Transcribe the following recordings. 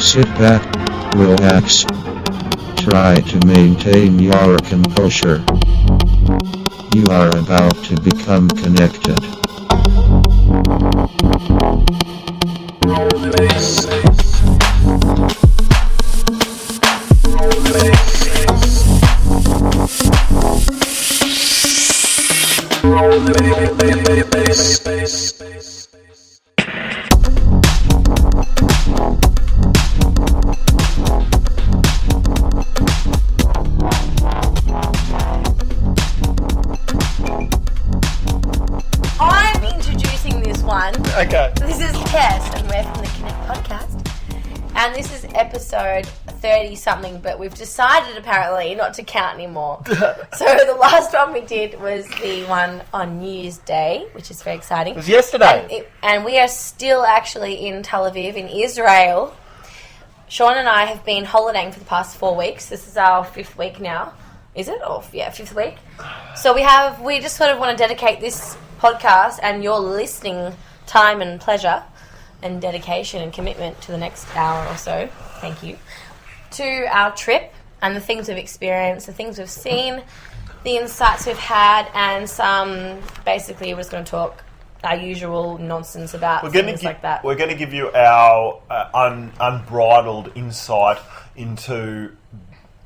Sit back, relax. Try to maintain your composure. You are about to become connected. I'm introducing this one. Okay. This is Tess, and we're from the Connect podcast. And this is episode 30-something, but we've decided apparently not to count anymore. So the last one we did was the one on New Year's Day, which is very exciting. It was yesterday. And we are still actually in Tel Aviv, in Israel. Shaun and I have been holidaying for the past 4 weeks. This is our 5th week now. Is it? Or yeah, 5th week. So we just sort of want to dedicate this podcast and your listening time and pleasure and dedication and commitment to the next hour or so, thank you, to our trip and the things we've experienced, the things we've seen, the insights we've had, and basically we're just going to talk our usual nonsense about things like that. We're going to give you our unbridled insight into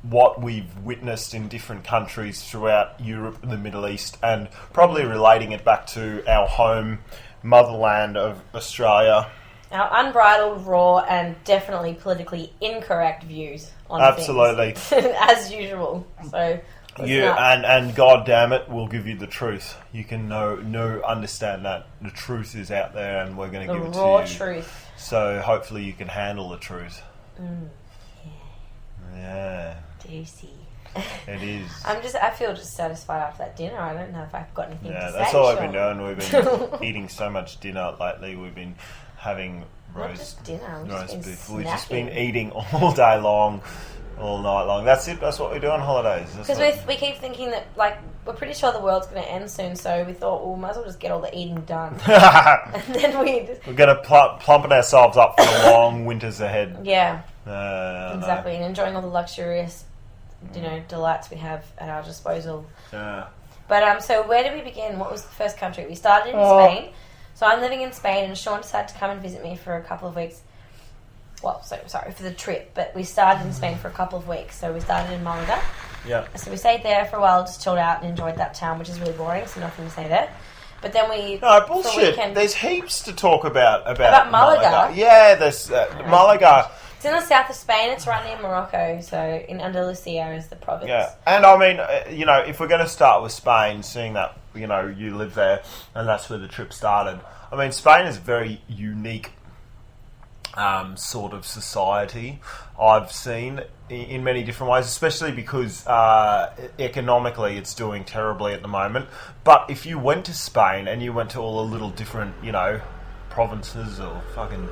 what we've witnessed in different countries throughout Europe and the Middle East, and probably relating it back to our home motherland of Australia. Our unbridled, raw, and definitely politically incorrect views on Absolutely. things. As usual. So and God damn it, we'll give you the truth. You can understand that the truth is out there, and we're going to give it to you. The raw truth. So hopefully you can handle the truth. Yeah. Juicy. It is. I feel just satisfied after that dinner. I don't know if I've got anything to say. Yeah, that's all I've been doing. We've been eating so much dinner lately. We've been having roast beef. We've just been eating all day long, all night long. That's it. That's what we do on holidays. Because we keep thinking that, we're pretty sure the world's going to end soon, so we thought, well, we might as well just get all the eating done. And then we're going to plummet ourselves up for the long winters ahead. Yeah. Exactly, and enjoying all the luxurious, delights we have at our disposal. Yeah. But so where did we begin? What was the first country? We started in Spain. So I'm living in Spain, and Shaun decided to come and visit me for a couple of weeks. Well, for the trip, but we started in Spain for a couple of weeks. So we started in Malaga. Yeah. So we stayed there for a while, just chilled out and enjoyed that town, which is really boring, so nothing to say there. But then No, bullshit. There's heaps to talk about Malaga. Yeah, there's Malaga. It's in the south of Spain. It's right near Morocco, so in Andalusia is the province. Yeah, and I mean, if we're going to start with Spain, seeing that, you live there, and that's where the trip started. I mean, Spain is a very unique sort of society I've seen in many different ways, especially because economically it's doing terribly at the moment. But if you went to Spain and you went to all the little different, provinces or fucking...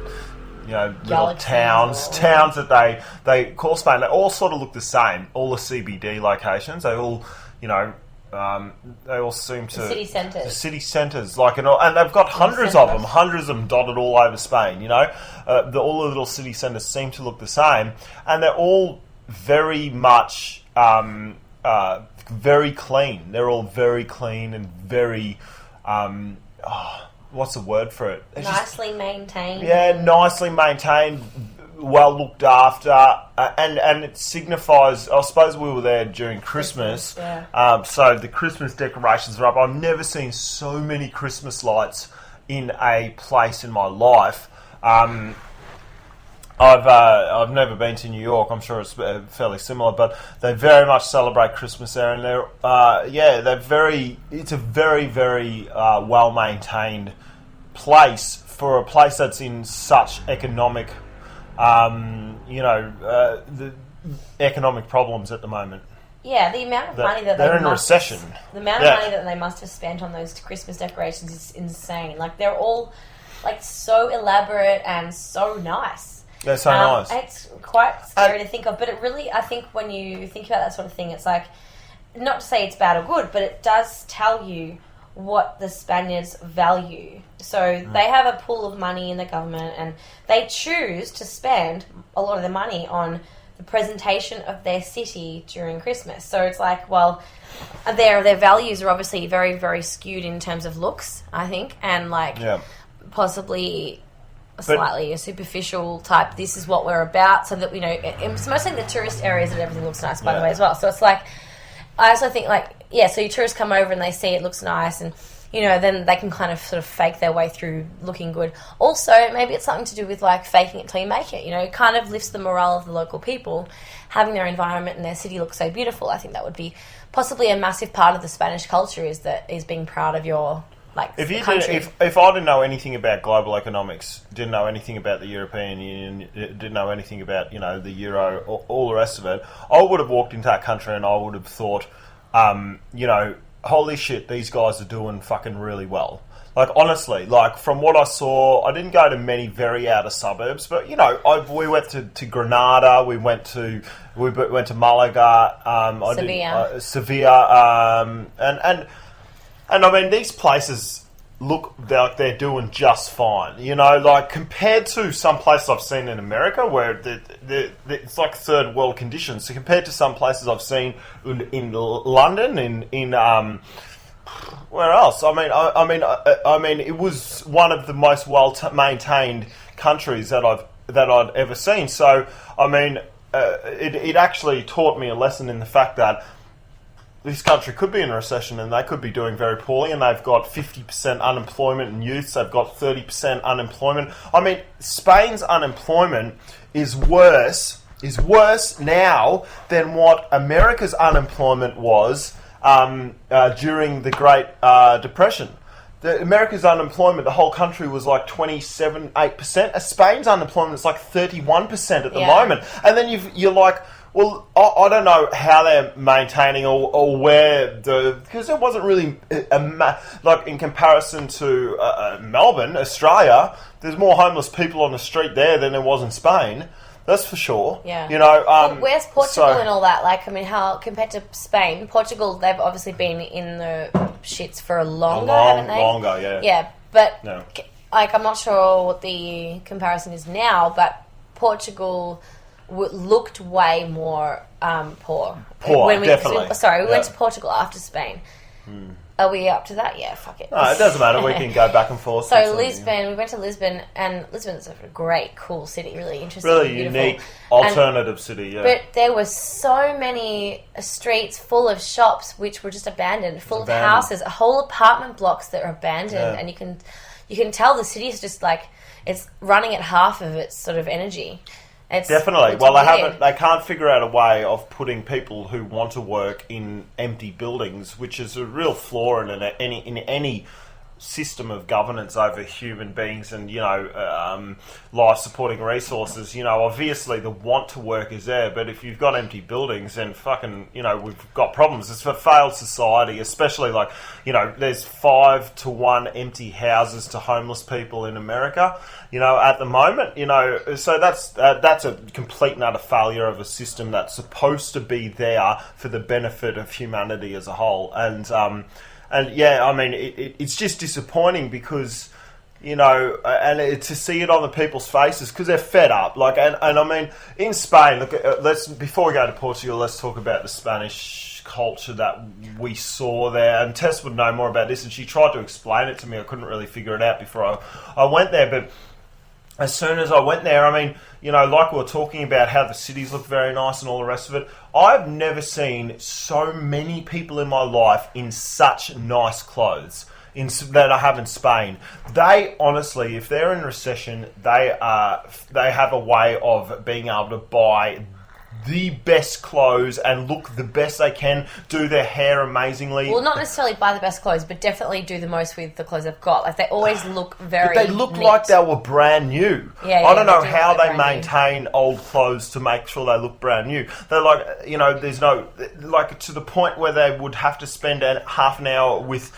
little towns that they call Spain. They all sort of look the same. All the CBD locations, they all, they all seem to... The city centres. And they've got hundreds of them dotted all over Spain, all the little city centres seem to look the same. And they're all very much, very clean. They're all very clean and very... what's the word for it? Nicely maintained. Yeah, nicely maintained, well looked after, and it signifies. I suppose we were there during Christmas, yeah. So the Christmas decorations are up. I've never seen so many Christmas lights in a place in my life. I've never been to New York. I'm sure it's fairly similar, but they very much celebrate Christmas there, and it's a very, very well maintained place for a place that's in such economic, the economic problems at the moment. Yeah, the amount of money that they're in a recession. The amount of money that they must have spent on those Christmas decorations is insane. They're all so elaborate and so nice. They're so nice. It's quite scary to think of, but it really, I think when you think about that sort of thing, it's not to say it's bad or good, but it does tell you what the Spaniards value. So they have a pool of money in the government, and they choose to spend a lot of the money on the presentation of their city during Christmas. So it's like, well, their values are obviously very, very skewed in terms of looks, I think, and possibly slightly a superficial type, this is what we're about, so that, it's mostly in the tourist areas that everything looks nice, by the way, as well. So it's like, I also think, so your tourists come over and they see it looks nice, and then they can kind of sort of fake their way through looking good. Also, maybe it's something to do with faking it till you make it. It kind of lifts the morale of the local people, having their environment and their city look so beautiful. I think that would be possibly a massive part of the Spanish culture, is being proud of your country. If I didn't know anything about global economics, didn't know anything about the European Union, didn't know anything about the euro, all the rest of it, I would have walked into that country and I would have thought, holy shit, these guys are doing fucking really well. Honestly, from what I saw, I didn't go to many very outer suburbs, but we went to Granada, we went to Malaga, Sevilla, and I mean, these places look like they're doing just fine. Compared to some places I've seen in America where it's like third world conditions. So compared to some places I've seen in London, in where else? I mean, it was one of the most well-maintained countries that I'd ever seen. So, I mean, it actually taught me a lesson in the fact that this country could be in a recession and they could be doing very poorly, and they've got 50% unemployment in youths, they've got 30% unemployment. I mean, Spain's unemployment is worse now than what America's unemployment was during the Great Depression. America's unemployment, the whole country was like 27.8%. Spain's unemployment is like 31% at the moment. And then you're like, well, I don't know how they're maintaining or where because there wasn't really in comparison to Melbourne, Australia. There's more homeless people on the street there than there was in Spain. That's for sure. Yeah. Where's Portugal and all that? How compared to Spain, Portugal, they've obviously been in the shits for haven't they? Longer, yeah. Yeah, but I'm not sure what the comparison is now, but Portugal looked way more poor. Definitely. We went to Portugal after Spain. Are we up to that? Yeah, fuck it. No, it doesn't matter. We can go back and forth. So Lisbon, we went to Lisbon, and Lisbon's a great, cool city, really interesting, really beautiful. Unique, alternative city, yeah. But there were so many streets full of shops which were just abandoned, full of houses, whole apartment blocks that are abandoned, and you can tell the city is just it's running at half of its sort of energy. Definitely. They can't figure out a way of putting people who want to work in empty buildings, which is a real flaw in any system of governance over human beings and life supporting resources. Obviously the want to work is there, but if you've got empty buildings, then fucking we've got problems. It's a failed society, especially there's 5-to-1 empty houses to homeless people in America. At the moment, so that's a complete and utter failure of a system that's supposed to be there for the benefit of humanity as a whole. And yeah, I mean, it's just disappointing because, to see it on the people's faces because they're fed up. And I mean, in Spain, before we go to Portugal, let's talk about the Spanish culture that we saw there. And Tess would know more about this, and she tried to explain it to me. I couldn't really figure it out before I went there, but as soon as I went there, I mean, like we were talking about how the cities look very nice and all the rest of it, I've never seen so many people in my life in such nice clothes that I have in Spain. They honestly, if they're in recession, they have a way of being able to buy the best clothes and look the best they can, do their hair amazingly. Well, not necessarily buy the best clothes, but definitely do the most with the clothes they've got. They always look very But they look neat. like they were brand new. Yeah, I don't know how like they maintain old clothes to make sure they look brand new. They're there's no, to the point where they would have to spend half an hour with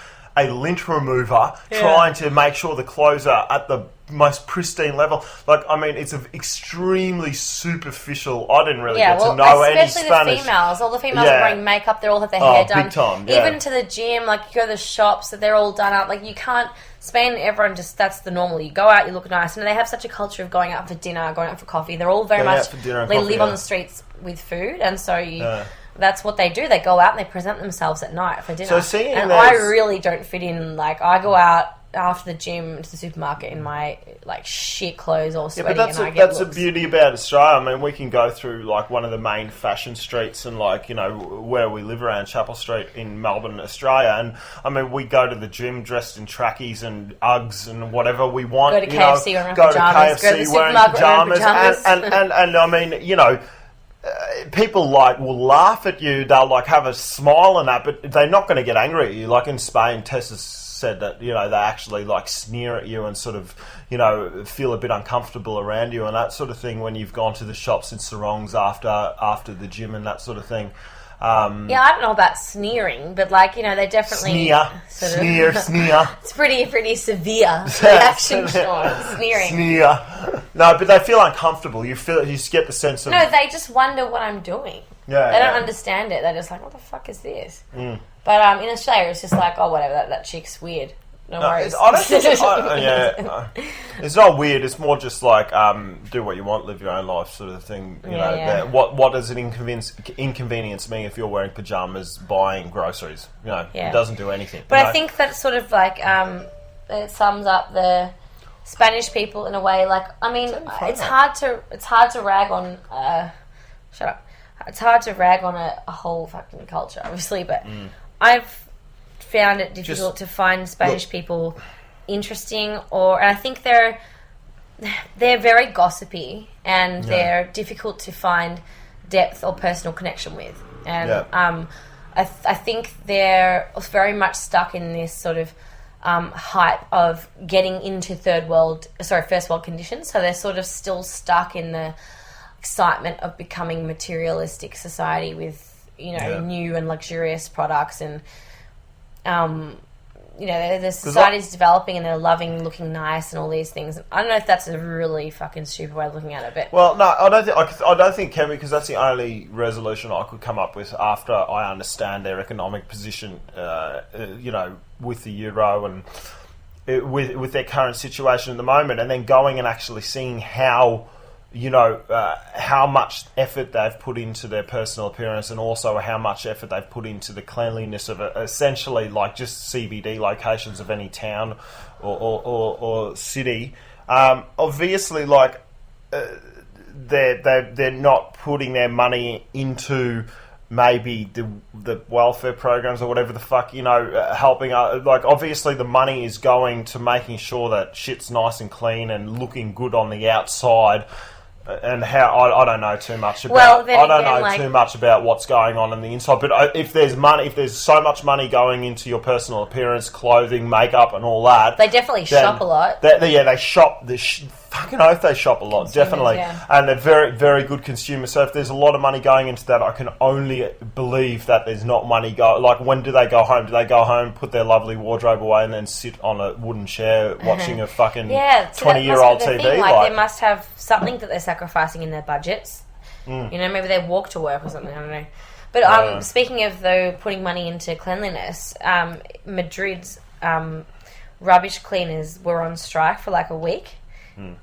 a lint remover trying to make sure the clothes are at the most pristine level. Like, I mean, it's an extremely superficial. I didn't really get to know any Spanish. Especially the females. All the females are wearing makeup. They all have their hair done. Big time, Even to the gym, like you go to the shops, that they're all done up. Like you can't. Spain, everyone just, that's the normal. You go out, you look nice. And they have such a culture of going out for dinner, going out for coffee. They're all very much, they live on the streets with food. And so that's what they do. They go out and they present themselves at night for dinner. And I really don't fit in. Like, I go out after the gym to the supermarket in my like shit clothes all sweaty, but that's the beauty about Australia. I mean, we can go through like one of the main fashion streets and like, you know, where we live around Chapel Street in Melbourne, Australia, and I mean, we go to the gym dressed in trackies and Uggs and whatever we want. Go to KFC wearing pajamas, and I mean, you know, people like will laugh at you. They'll like have a smile and that, but they're not going to get angry at you. Like in Spain, Tess has said that, you know, they actually like sneer at you and sort of, you know, feel a bit uncomfortable around you and that sort of thing when you've gone to the shops in sarongs after the gym and that sort of thing. Yeah, I don't know about sneering, but like, you know, they definitely sneer. It's pretty severe reaction, Shaun. Sneering. No, but they feel uncomfortable. You just get the sense of they just wonder what I'm doing. Yeah, they don't understand it. They're just like, what the fuck is this? But in Australia, it's just like, oh, whatever, that chick's weird. No worries. I don't think it's not weird. It's more just like do what you want, live your own life, sort of thing. You know, what does it inconvenience me if you're wearing pajamas buying groceries? You know, it doesn't do anything. But I think that's sort of like it sums up the Spanish people in a way. Like, I mean, it's hard to rag on. Shut up. It's hard to rag on a whole fucking culture, obviously, but I've found it difficult to find Spanish people interesting, and I think they're very gossipy and they're difficult to find depth or personal connection with, and I think they're very much stuck in this sort of hype of getting into first world conditions. So they're sort of still stuck in the excitement of becoming materialistic society with, you know, new and luxurious products, and you know, the society's developing and they're loving looking nice and all these things. I don't know if that's a really fucking stupid way of looking at it, but no, I don't think it can, because that's the only resolution I could come up with after I understand their economic position. You know, with the euro and with their current situation at the moment, and then going and actually seeing how, you know, how much effort they've put into their personal appearance, and also how much effort they've put into the cleanliness of essentially like just CBD locations of any town or city. Obviously, like they're not putting their money into maybe the welfare programs or whatever the fuck, you know, helping out. Like, obviously the money is going to making sure that shit's nice and clean and looking good on the outside. And how I don't know too much about. Too much about what's going on the inside. But if there's so much money going into your personal appearance, clothing, makeup, and all that, they definitely shop a lot. They shop. Fucking oath, they shop a lot, definitely, and they're very, very good consumers. So if there's a lot of money going into that, I can only believe that there's not money Like, when do they go home? Do they go home, put their lovely wardrobe away, and then sit on a wooden chair watching a fucking 20-year-old TV? Like, they must have something that they're sacrificing in their budgets. You know, maybe they walk to work or something. I don't know. But speaking of though putting money into cleanliness, Madrid's rubbish cleaners were on strike for like a week.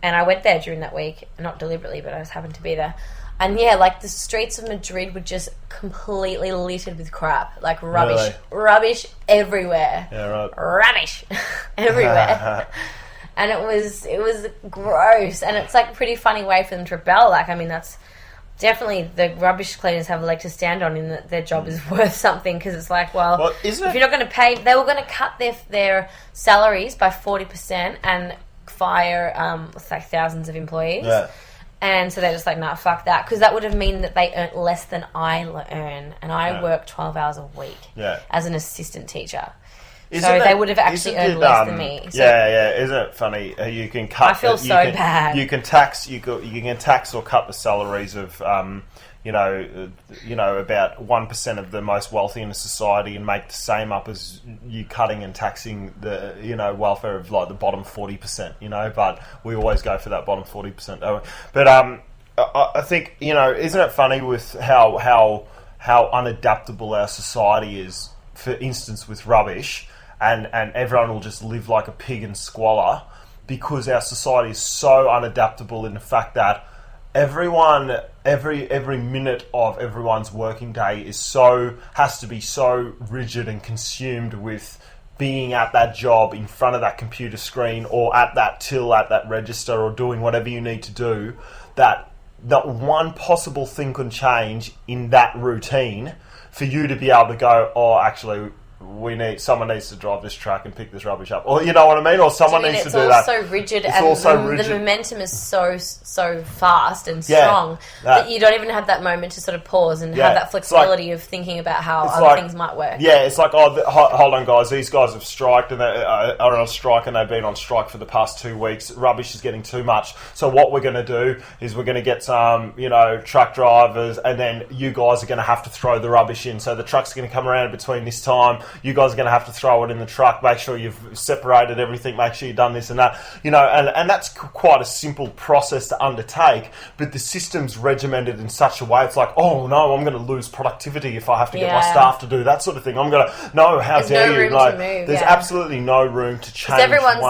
And I went there during that week, not deliberately, but I just happened to be there. And yeah, like the streets of Madrid were just completely littered with crap, like rubbish, rubbish everywhere. Yeah, right. Rubbish everywhere. And it was gross, and it's like a pretty funny way for them to rebel. Like, I mean, that's definitely, the rubbish cleaners have a leg to stand on in that their job is worth something, because it's like, well if you're not going to pay, they were going to cut their salaries by 40% and fire like thousands of employees, and so they're just like, nah, fuck that, because that would have mean that they earned less than I earn, and I work 12 hours a week as an assistant teacher. They would have actually earned less than me. So Isn't it funny? You can cut. I feel bad. You can tax. You can tax or cut the salaries of about 1% of the most wealthy in a society and make the same up as you cutting and taxing the, welfare of like the bottom 40%, but we always go for that bottom 40%. But I think, isn't it funny with how unadaptable our society is, for instance, with rubbish, and everyone will just live like a pig in squalor because our society is so unadaptable in the fact that every minute of everyone's working day has to be so rigid and consumed with being at that job in front of that computer screen or at that till, at that register, or doing whatever you need to do, that one possible thing can change in that routine for you to be able to go, oh, actually, someone needs to drive this truck and pick this rubbish up, or you know what I mean, or someone needs to do that. It's all so rigid, the momentum is so fast and strong that you don't even have that moment to sort of pause and have that flexibility of thinking about how other things might work. Yeah, it's like, hold on, guys, these guys have striked and are on strike, and they've been on strike for the past 2 weeks. Rubbish is getting too much, so what we're going to do is we're going to get some, truck drivers, and then you guys are going to have to throw the rubbish in. So the truck's going to come around between this time. You guys are going to have to throw it in the truck, make sure you've separated everything, make sure you've done this and that, and that's quite a simple process to undertake, but the system's regimented in such a way, it's like, oh no, I'm going to lose productivity if I have to get my staff to do that sort of thing. I'm going to, no, how there's dare no you? room to move, there's absolutely no room to change. Everyone's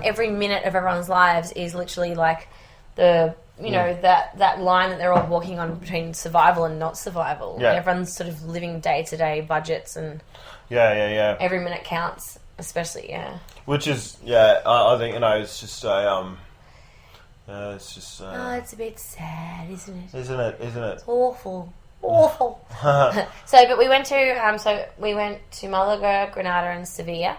every minute of everyone's lives is literally like the, that line that they're all walking on between survival and not survival. Yeah. Everyone's sort of living day-to-day budgets and... Yeah. Every minute counts, especially, Which is, I think, it's just a, it's just... it's a bit sad, isn't it? Isn't it? It's awful. But we went to Malaga, Granada, and Sevilla.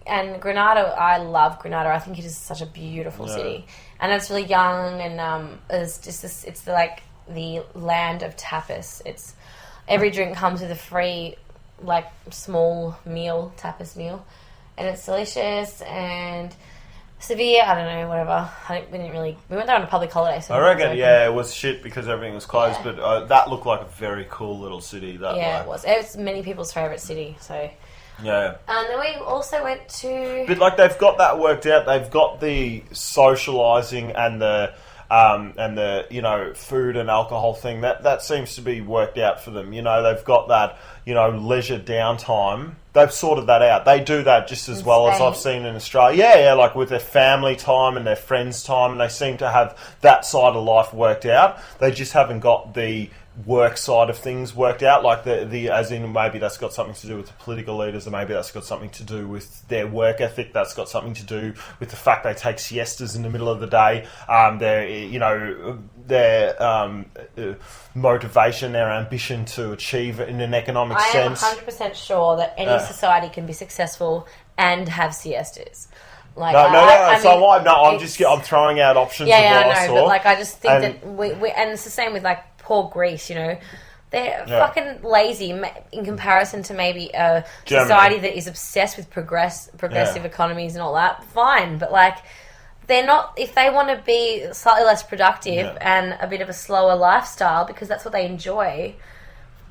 And Granada, I love Granada. I think it is such a beautiful city, and it's really young, and it's just this, it's the land of tapas. It's every drink comes with a free, small meal, tapas meal, and it's delicious. And Sevilla, I don't know, whatever. We went there on a public holiday. So I reckon, it was shit because everything was closed, but that looked like a very cool little city. It was. It was many people's favourite city, so... Yeah. And then we also went to... But, they've got that worked out. They've got the socialising and the food and alcohol thing. That seems to be worked out for them. They've got that, leisure downtime. They've sorted that out. They do that just as well as I've seen in Australia. Yeah, with their family time and their friends time, and they seem to have that side of life worked out. They just haven't got the work side of things worked out, as in maybe that's got something to do with the political leaders, or maybe that's got something to do with their work ethic, that's got something to do with the fact they take siestas in the middle of the day, their motivation, their ambition to achieve in an economic sense. I am 100% sure that any society can be successful and have siestas. I'm throwing out options. I know, but I just think that we and it's the same with poor Greece. They're fucking lazy in comparison to maybe a society that is obsessed with progressive economies and all that. Fine, but they're not. If they want to be slightly less productive and a bit of a slower lifestyle because that's what they enjoy.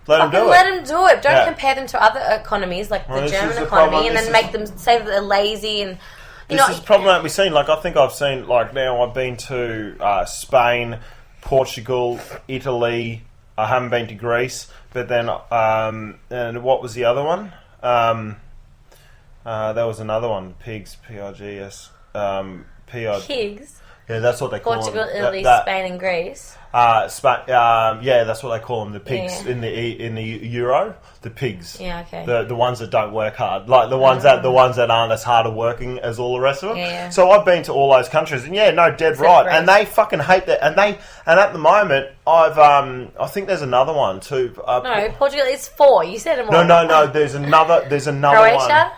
Let them do it. Don't compare them to other economies like the German economy and then make them say that they're lazy and. This is a problem that we've seen. I think I've seen, now I've been to Spain, Portugal, Italy. I haven't been to Greece. But then, and what was the other one? There was another one. Pigs, P-I-G-S. Pigs? Yeah, that's what they call them. Portugal, Italy, Spain and Greece. That's what they call them. The pigs in the Euro. The pigs. Yeah, okay. The ones that don't work hard, the ones that aren't as hard at working as all the rest of them. Yeah. So I've been to all those countries, and dead right. And they fucking hate that. And at the moment, I think there's another one too. No, Portugal is 4. You said them all. No. There's another Croatia? one.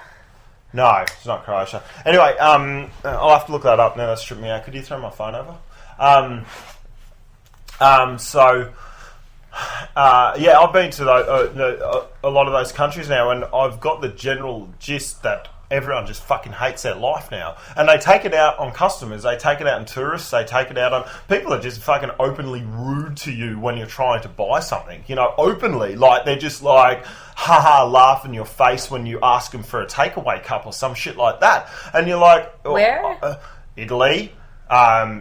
No, it's not Croatia. Anyway, I'll have to look that up now. That's tripped me out. Could you throw my phone over? I've been to a lot of those countries now, and I've got the general gist that everyone just fucking hates their life now. And they take it out on customers, they take it out on tourists, they take it out on... People are just fucking openly rude to you when you're trying to buy something. You know, openly. Like, they're just like, haha, laugh in your face when you ask them for a takeaway cup or some shit like that. And you're like... Where? Italy,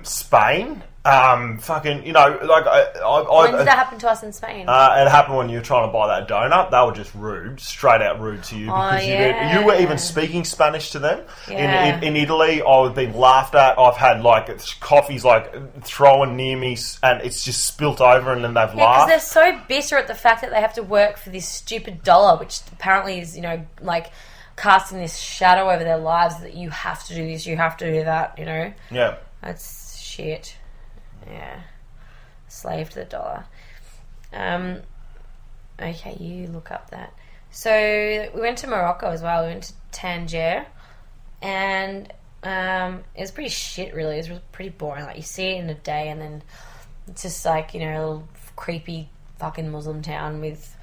Spain... fucking, you know, like when did that happen to us in Spain? It happened when you were trying to buy that donut. They were just rude, straight out rude to you because you were even speaking Spanish to them. Yeah. In Italy, I've been laughed at. I've had like coffees like thrown near me, and it's just spilt over, and then they've laughed. Because they're so bitter at the fact that they have to work for this stupid dollar, which apparently is, you know, like casting this shadow over their lives that you have to do this, you have to do that. You know. Yeah. That's shit. Yeah, slave to the dollar. Okay, you look up that. So we went to Morocco as well. We went to Tangier, and it was pretty shit. Really, it was pretty boring. Like, you see it in a day, and then it's just like, you know, a little creepy fucking Muslim town with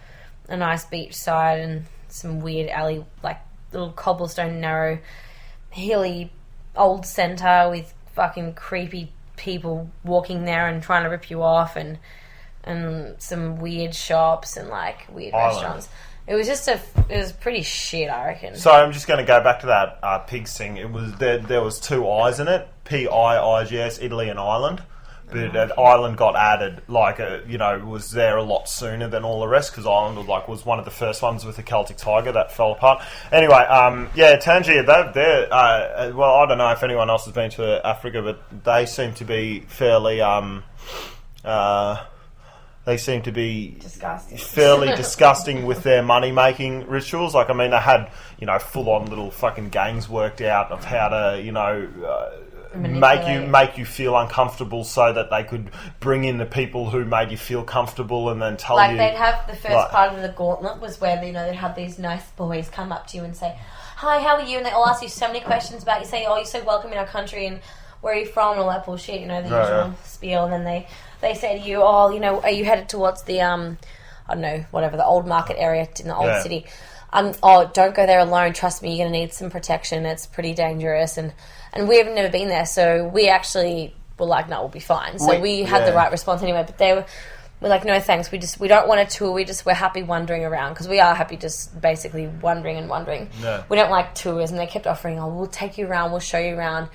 a nice beach side and some weird alley, like little cobblestone, narrow, hilly old centre with fucking creepy people walking there and trying to rip you off, and some weird shops and like weird restaurants. It was pretty shit, I reckon. So I'm just going to go back to that pigs thing. It was there was two I's in it, PIIGS, Italy and Ireland. But Ireland got added, like, you know, was there a lot sooner than all the rest, because Ireland was one of the first ones with the Celtic Tiger that fell apart. Anyway, Tangier, they're well, I don't know if anyone else has been to Africa, but they seem to be fairly, fairly disgusting with their money-making rituals. Like, I mean, they had, you know, full-on little fucking gangs worked out of how to, you know... make you feel uncomfortable so that they could bring in the people who made you feel comfortable and then tell you... Like, they'd have the first part of the gauntlet was where, you know, they'd have these nice boys come up to you and say, hi, how are you? And they all ask you so many questions about you, say, oh, you're so welcome in our country and where are you from and all that bullshit, you know, the usual spiel. And then they say to you, oh, you know, are you headed towards the, I don't know, whatever, the old market area in the old city? Oh, don't go there alone. Trust me, you're going to need some protection. It's pretty dangerous. And we've never been there, so we actually were like, no, we'll be fine. So we had the right response anyway, but we're like, no thanks, we don't want a tour, we're happy wandering around, because we are happy just basically wandering. Yeah. We don't like tours, and they kept offering, oh, we'll take you around, we'll show you around.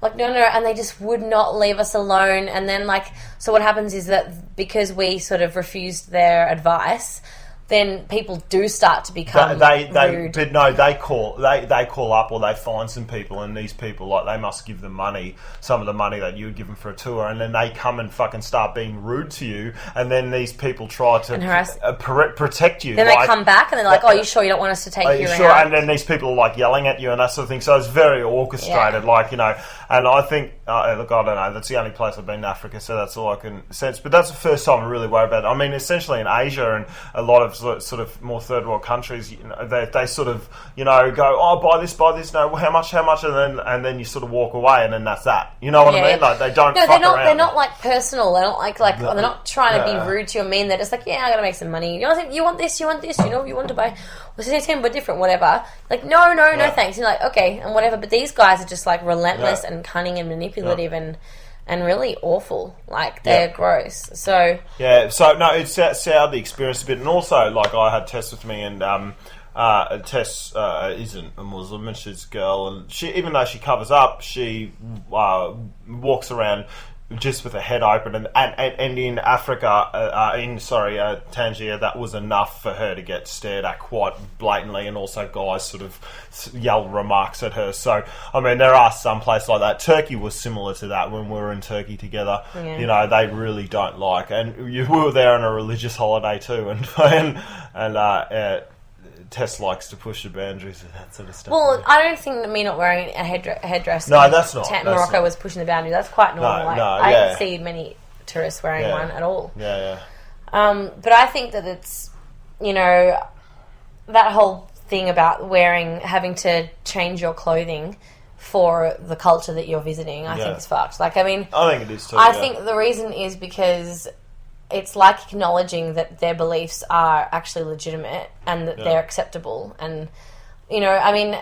Like, no, and they just would not leave us alone. And then, like, so what happens is that because we sort of refused their advice, then people do start to become rude. But no, they call up, or they find some people, and these people, like, they must give them money, some of the money that you would give them for a tour, and then they come and fucking start being rude to you, and then these people try to protect you. Then they come back and they're like, oh, you sure you don't want us to take you around? Sure? And then these people are like yelling at you and that sort of thing, so it's very orchestrated, like, you know. And I think, look, I don't know, that's the only place I've been in Africa, so that's all I can sense. But that's the first time I really worry about it. I mean, essentially in Asia and a lot of sort of more third world countries, you know, they sort of, you know, go, oh, buy this, no, how much, and then you sort of walk away, and then that's that. You know what I mean? Like, they don't. No, they're not like personal. They're not like they're not trying to be rude to you or mean. They're just like, yeah, I gotta make some money. You know, you want this, you know, you want to buy. Well, say 10 but different, whatever. Like, no, thanks. You're like, okay, and whatever. But these guys are just like relentless and cunning and manipulative and really awful. Like, they're gross. So no, it soured the experience a bit. And also, like, I had Tess with me, and Tess isn't a Muslim, and she's a girl, and she, even though she covers up, she walks around just with her head open, and in Africa, Tangier, that was enough for her to get stared at quite blatantly, and also guys sort of yell remarks at her. So, I mean, there are some places like that. Turkey was similar to that when we were in Turkey together. Yeah. You know, they really don't like, and we were there on a religious holiday too, and Tess likes to push the boundaries and that sort of stuff. Well, I don't think that me not wearing a headdress no, that's not. Morocco was pushing the boundaries. That's quite normal. I don't see many tourists wearing one at all. Yeah. But I think that it's, you know, that whole thing about having to change your clothing for the culture that you're visiting, I think is fucked. Like, I mean... I think it is too, I think the reason is because... it's like acknowledging that their beliefs are actually legitimate and that they're acceptable. And, you know, I mean,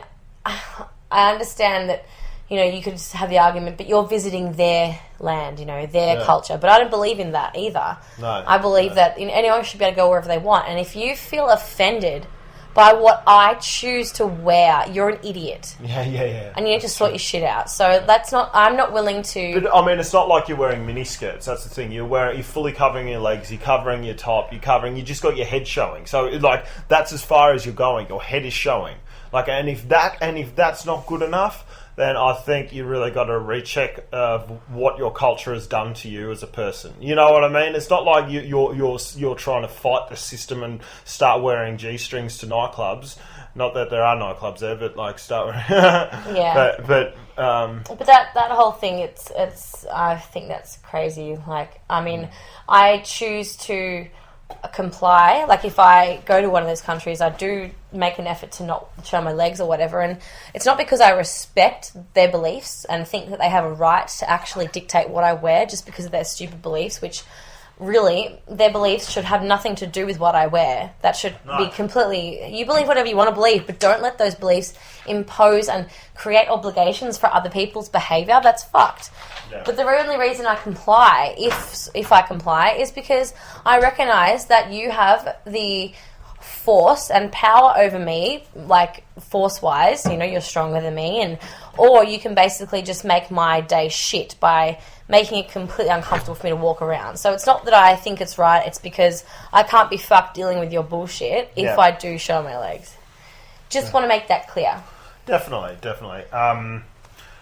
I understand that, you know, you could just have the argument, but you're visiting their land, you know, their culture. But I don't believe in that either. No. I believe that anyone should be able to go wherever they want. And if you feel offended by what I choose to wear, you're an idiot. Yeah. And you need to sort your shit out. So I'm not willing to... But, I mean, it's not like you're wearing miniskirts. That's the thing. You're fully covering your legs, you're covering your top, you just got your head showing. So, like, that's as far as you're going. Your head is showing. Like, and if that's not good enough, then I think you really got to recheck what your culture has done to you as a person. You know what I mean? It's not like you're trying to fight the system and start wearing G-strings to nightclubs. Not that there are nightclubs there, but like start wearing. Yeah. But that whole thing, it's I think that's crazy. Like, I mean, I choose to comply. Like, if I go to one of those countries, I do make an effort to not show my legs or whatever, and it's not because I respect their beliefs and think that they have a right to actually dictate what I wear just because of their stupid beliefs, which really, their beliefs should have nothing to do with what I wear. That should be completely... You believe whatever you want to believe, but don't let those beliefs impose and create obligations for other people's behaviour. That's fucked. Yeah. But the only reason I comply, if I comply, is because I recognise that you have the force and power over me, like force-wise, you know, you're stronger than me, or you can basically just make my day shit by making it completely uncomfortable for me to walk around. So it's not that I think it's right, it's because I can't be fucked dealing with your bullshit if I do show my legs. Just want to make that clear. Definitely.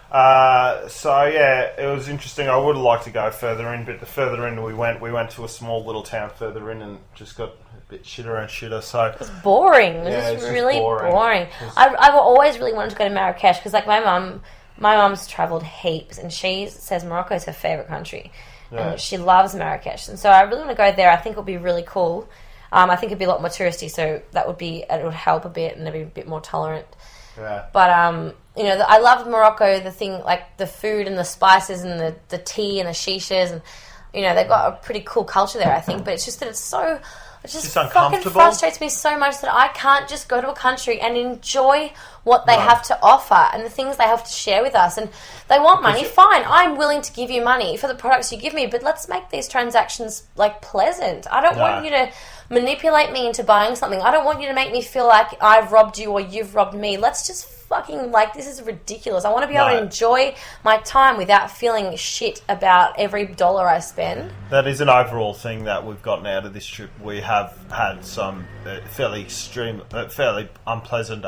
So yeah, it was interesting. I would have liked to go further in, but the further in we went to a small little town further in and just got a bit shitter and shitter. So it was boring. It was really boring. I've always really wanted to go to Marrakesh because, like, my mum's travelled heaps and she says Morocco is her favourite country. And she loves Marrakesh. And so I really want to go there. I think it would be really cool. I think it'd be a lot more touristy, so it would help a bit and it'd be a bit more tolerant. Yeah. But, you know, I love Morocco, the thing, like the food and the spices and the tea and the shishas. And, you know, they've got a pretty cool culture there, I think. But it's just that it just fucking frustrates me so much that I can't just go to a country and enjoy what they have to offer and the things they have to share with us. And they want money, fine. I'm willing to give you money for the products you give me, but let's make these transactions, like, pleasant. I don't want you to manipulate me into buying something. I don't want you to make me feel like I've robbed you or you've robbed me. Let's just fucking, like, this is ridiculous. I want to be able to enjoy my time without feeling shit about every dollar I spend. That is an overall thing that we've gotten out of this trip. We have had some fairly unpleasant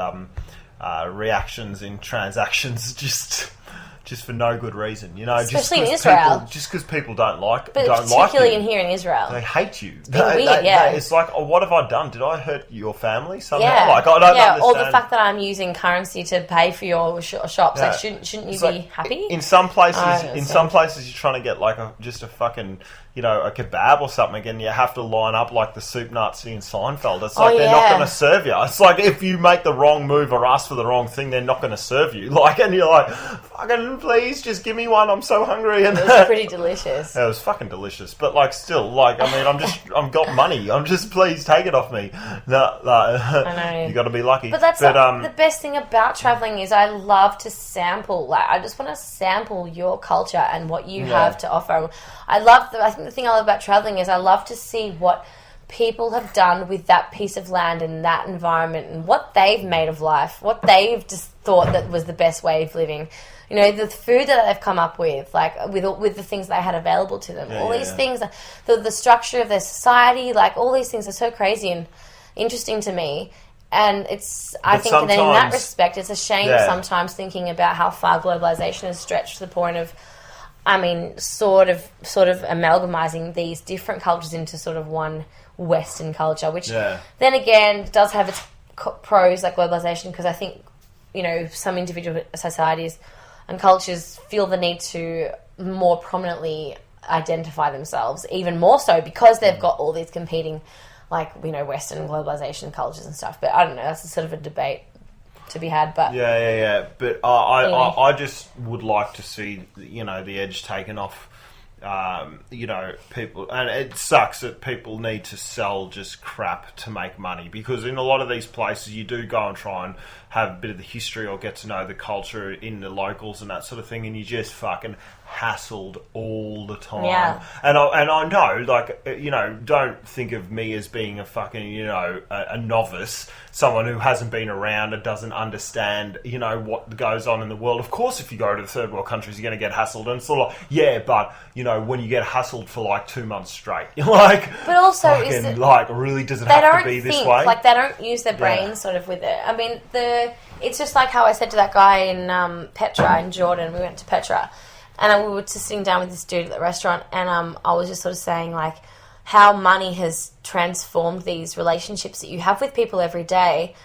reactions in transactions just for no good reason, you know. Especially in Israel. Just because people don't like you. Particularly in here in Israel. They hate you. It's like, oh, what have I done? Did I hurt your family somehow? Yeah. Like, I don't understand. Or the fact that I'm using currency to pay for your shops. Yeah. Like, shouldn't you be happy? In some places you're trying to get like just a fucking, you know, a kebab or something, and you have to line up like the soup Nazi in Seinfeld. It's like they're not going to serve you. It's like if you make the wrong move or ask for the wrong thing, they're not going to serve you. Like, and you're like, fucking please, just give me one. I'm so hungry. And it was pretty delicious. It was fucking delicious, but like still, like, I mean, I've got money. I'm just, please take it off me. No, I know. You got to be lucky. But that's the best thing about traveling is I love to sample. Like, I just want to sample your culture and what you have to offer. I think the thing I love about traveling is I love to see what people have done with that piece of land and that environment and what they've made of life, what they've just thought that was the best way of living. You know, the food that they've come up with, like with the things they had available to them. All these things, the structure of their society, like all these things are so crazy and interesting to me. And I think that in that respect, it's a shame sometimes thinking about how far globalization has stretched to the point of, I mean, sort of amalgamizing these different cultures into sort of one Western culture, which then again does have its pros, like globalization, because I think, you know, some individual societies and cultures feel the need to more prominently identify themselves, even more so because they've got all these competing, like, you know, Western globalization cultures and stuff. But I don't know, that's a sort of a debate to be had. But but I just would like to see, you know, the edge taken off. You know, people, and it sucks that people need to sell just crap to make money, because in a lot of these places you do go and try and have a bit of the history or get to know the culture in the locals and that sort of thing, and you just fucking hassled all the time. Yeah. And I know, like, you know, don't think of me as being a fucking, you know, a novice, someone who hasn't been around and doesn't understand, you know, what goes on in the world. Of course, if you go to the third world countries, you're going to get hassled, and it's sort of like, yeah, but, you know, when you get hassled for like 2 months straight, you're like, but also, fucking, is it, like, really, does it they have to don't be this think, way? like, they don't use their brain sort of with it. I mean, it's just like how I said to that guy in Petra in Jordan. We went to Petra, and we were just sitting down with this dude at the restaurant, and I was just sort of saying, like, how money has transformed these relationships that you have with people every day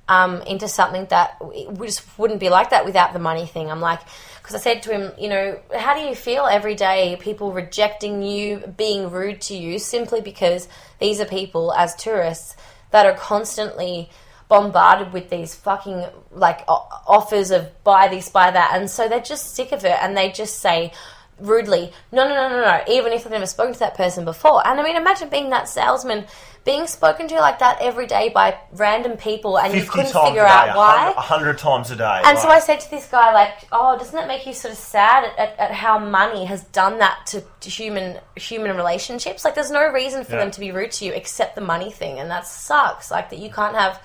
into something that we just wouldn't be like that without the money thing. I'm like, because I said to him, you know, how do you feel every day, people rejecting you, being rude to you, simply because these are people, as tourists, that are constantly bombarded with these fucking, like, offers of buy this, buy that, and so they're just sick of it, and they just say rudely, no, even if they've never spoken to that person before. And I mean, imagine being that salesman, being spoken to like that every day by random people, and you couldn't figure out why. 100 times a day. And so I said to this guy, like, oh, doesn't that make you sort of sad at how money has done that to human relationships? Like, there's no reason for them to be rude to you except the money thing, and that sucks. Like, that you can't have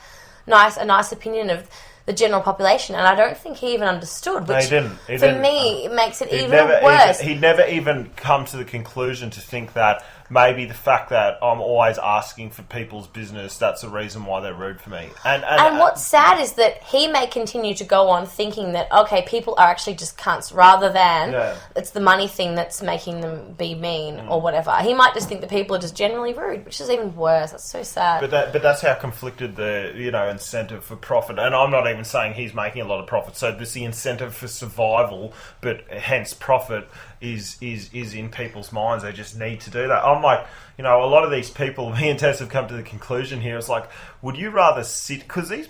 a nice opinion of the general population, and I don't think he even understood, which He didn't. Me it makes it even worse. He'd never even come to the conclusion to think that maybe the fact that I'm always asking for people's business, that's the reason why they're rude for me. And what's sad is that he may continue to go on thinking that, okay, people are actually just cunts, rather than it's the money thing that's making them be mean or whatever. He might just think that people are just generally rude, which is even worse. That's so sad. But that's how conflicted the, you know, incentive for profit, and I'm not even saying he's making a lot of profit, so there's the incentive for survival, but hence profit is in people's minds. They just need to do that. I'm like, you know, a lot of these people, me and Tess have come to the conclusion here, it's like, would you rather sit, because these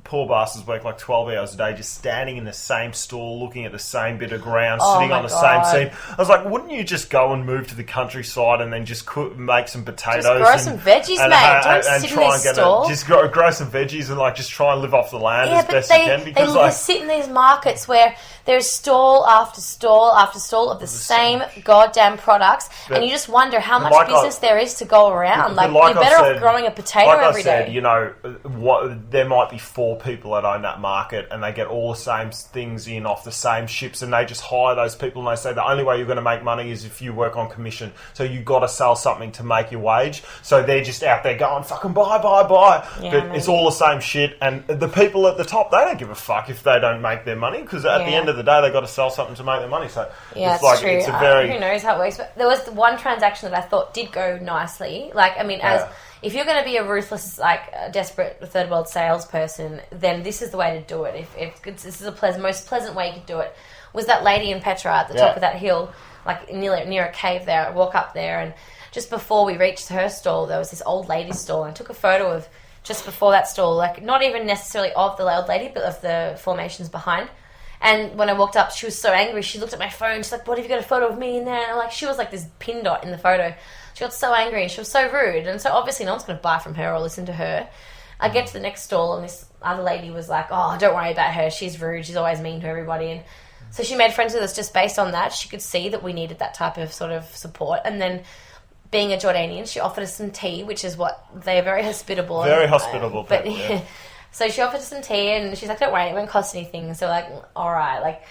poor bastards work like 12 hours a day just standing in the same stall, looking at the same bit of ground, sitting on the same seat. I was like, wouldn't you just go and move to the countryside and then just make some potatoes? Just grow some veggies, mate. Don't sit in this stall. Just grow some veggies and like just try and live off the land as best you can. Because they sit in these markets where there's stall after stall after stall of the same goddamn products, and you just wonder how much business there is to go around. Like you're better off growing a potato every day. Like I said, you know, there might be 4 people that own that market, and they get all the same things in off the same ships, and they just hire those people, and they say the only way you're going to make money is if you work on commission. So you've got to sell something to make your wage. So they're just out there going fucking buy. Yeah, but it's all the same shit, and the people at the top, they don't give a fuck if they don't make their money, because at the end of the day, they've got to sell something to make their money. So it's like, true. It's a very who knows how it works. But there was one transaction that I thought did go nicely. Like, I mean, if you're going to be a ruthless, like, desperate third world salesperson, then this is the way to do it. If this is the most pleasant way you could do it. Was that lady in Petra at the top of that hill, like near a cave there? I walk up there, and just before we reached her stall, there was this old lady's stall, and I took a photo of just before that stall, like not even necessarily of the old lady, but of the formations behind. And when I walked up, she was so angry. She looked at my phone. She's like, "What, have you got a photo of me in there?" And I'm like, she was like this pin dot in the photo. She got so angry and she was so rude. And so obviously no one's going to buy from her or listen to her. I get to the next stall, and this other lady was like, "Oh, don't worry about her. She's rude. She's always mean to everybody." And so she made friends with us just based on that. She could see that we needed that type of sort of support. And then being a Jordanian, she offered us some tea, which is what they are very hospitable. Very hospitable people, yeah. So she offered us some tea, and she's like, "Don't worry, it won't cost anything." So like, all right, like,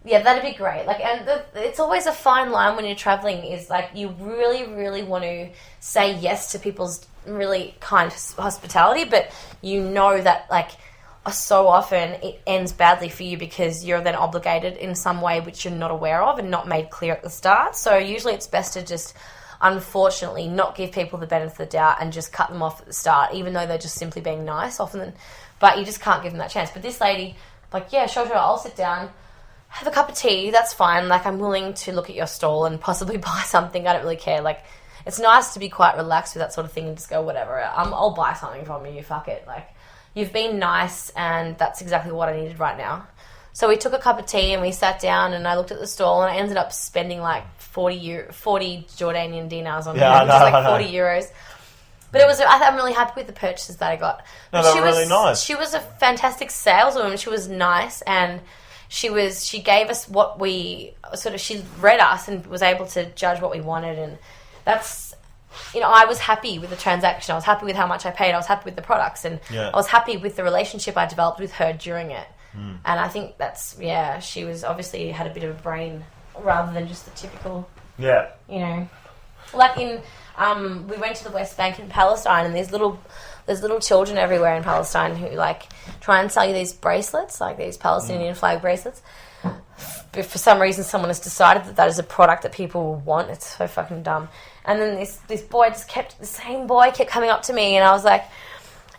yeah, that'd be great. Like, and it's always a fine line when you're traveling. Is like you really, really want to say yes to people's really kind hospitality, but you know that like so often it ends badly for you because you're then obligated in some way which you're not aware of and not made clear at the start. So usually it's best to just, unfortunately, not give people the benefit of the doubt and just cut them off at the start, even though they're just simply being nice often. But you just can't give them that chance. But this lady, like, yeah, sure, I'll sit down, have a cup of tea, that's fine. Like, I'm willing to look at your stall and possibly buy something. I don't really care. Like, it's nice to be quite relaxed with that sort of thing and just go, whatever, I'll buy something from you, fuck it. Like, you've been nice, and that's exactly what I needed right now. So we took a cup of tea and we sat down, and I looked at the stall, and I ended up spending like 40 Jordanian dinars on it, which is like 40 euros. But I'm really happy with the purchases that I got. No, But they were really nice. She was a fantastic saleswoman. She was nice, and she gave us what we she read us and was able to judge what we wanted, and that's, I was happy with the transaction. I was happy with how much I paid. I was happy with the products, and I was happy with the relationship I developed with her during it. And I think that's, she was obviously had a bit of a brain rather than just the typical, like in, we went to the West Bank in Palestine, and there's little children everywhere in Palestine who like try and sell you these bracelets, like these Palestinian flag bracelets. But for some reason, someone has decided that is a product that people want. It's so fucking dumb. And then this boy the same boy kept coming up to me, and I was like,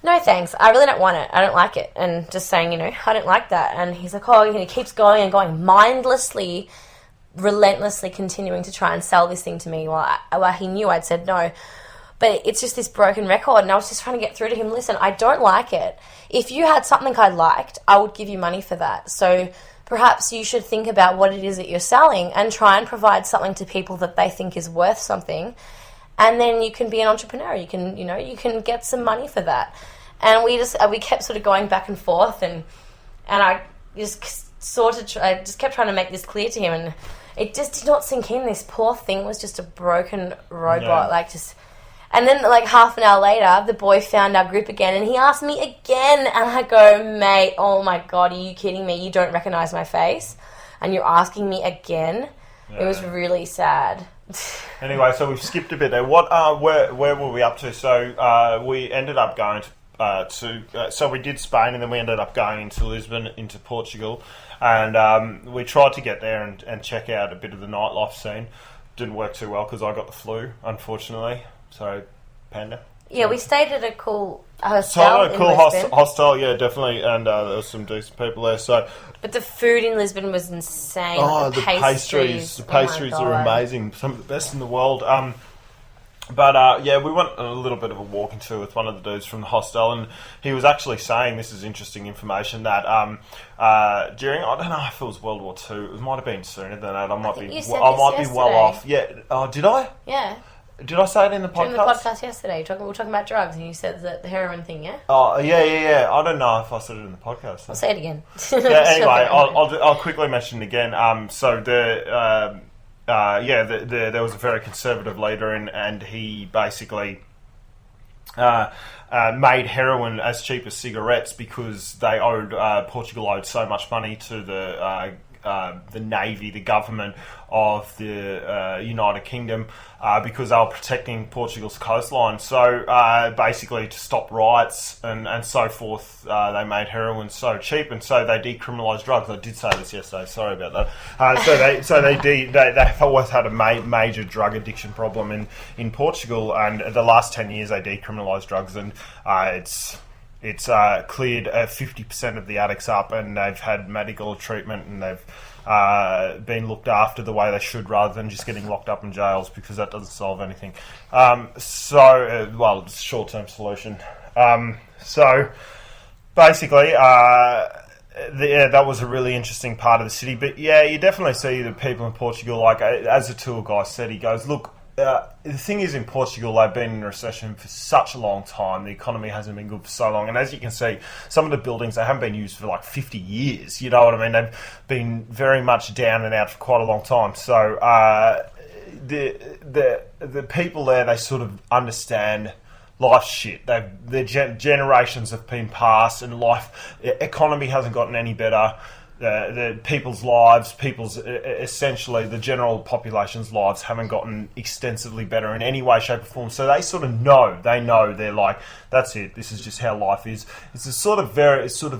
no thanks, I really don't want it, I don't like it, and just saying, I don't like that. And he's like, and he keeps going and going, mindlessly, relentlessly continuing to try and sell this thing to me while he knew I'd said no. But it's just this broken record, and I was just trying to get through to him, listen, I don't like it. If you had something I liked, I would give you money for that. So perhaps you should think about what it is that you're selling and try and provide something to people that they think is worth something, and then you can be an entrepreneur. You can, you can get some money for that. And we kept sort of going back and forth, and I just I just kept trying to make this clear to him, and it just did not sink in. This poor thing was just a broken robot, And then, half an hour later, the boy found our group again, and he asked me again, and I go, mate, oh my God, are you kidding me? You don't recognise my face, and you're asking me again? Yeah. It was really sad. Anyway, so we've skipped a bit there. Where were we up to? So we ended up going so we did Spain, and then we ended up going into Lisbon, into Portugal, and we tried to get there and check out a bit of the nightlife scene. Didn't work too well because I got the flu, unfortunately. So, Panda. Yeah, we stayed at a cool hostel. Hostel, yeah, definitely, and there was some decent people there. So, but the food in Lisbon was insane. Oh, the pastries! The pastries are amazing. Some of the best in the world. But we went a little bit of a walking tour with one of the dudes from the hostel, and he was actually saying, this is interesting information, that during, I don't know if it was World War II, it might have been sooner than that. I might be well off. Yeah. Oh, did I? Yeah. Did I say it in the podcast? During the podcast yesterday, we were talking about drugs, and you said the heroin thing, yeah? Oh, yeah. I don't know if I said it in the podcast. I'll say it again. Anyway, I'll quickly mention it again. So there was a very conservative leader, and he basically made heroin as cheap as cigarettes because Portugal owed so much money to the Navy, the government of the United Kingdom, because they were protecting Portugal's coastline. So basically, to stop riots and so forth, they made heroin so cheap, and so they decriminalised drugs. I did say this yesterday. Sorry about that. They've always had a major drug addiction problem in Portugal, and the last 10 years they decriminalised drugs, and it's cleared 50% of the addicts up, and they've had medical treatment, and they've been looked after the way they should, rather than just getting locked up in jails, because that doesn't solve anything. It's a short-term solution. So basically, that was a really interesting part of the city. But yeah, you definitely see the people in Portugal, like as the tour guy said, he goes, look, the thing is, in Portugal, they've been in a recession for such a long time. The economy hasn't been good for so long. And as you can see, some of the buildings, they haven't been used for like 50 years. You know what I mean? They've been very much down and out for quite a long time. So the people there, they sort of understand life's shit. Generations have been passed, and economy hasn't gotten any better. The people's lives, essentially the general population's lives haven't gotten extensively better in any way, shape or form. So they sort of know, they're like, that's it, this is just how life is. It's sort of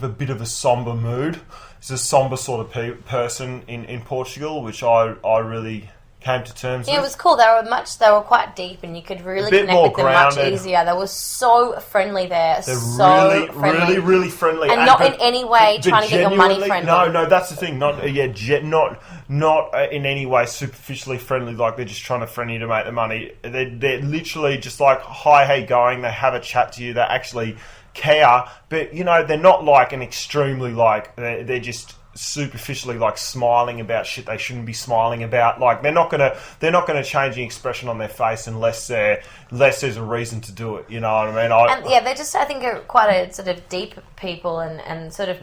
a bit of a somber mood. It's a somber sort of person in Portugal, which I really came to terms with. It was cool. They were quite deep, and you could really connect with them much easier. They were so friendly there. They're so really, really friendly, and not in any way trying to get your money friendly. No, that's the thing. Not in any way superficially friendly. Like they're just trying to friend you to make the money. They're literally just like, hi, how you going? They have a chat to you. They actually care, but they're not like an extremely like they're just superficially like smiling about shit they shouldn't be smiling about. Like they're not gonna change the expression on their face unless there's a reason to do it. You know what I mean? They're just, I think, are quite a sort of deep people and sort of.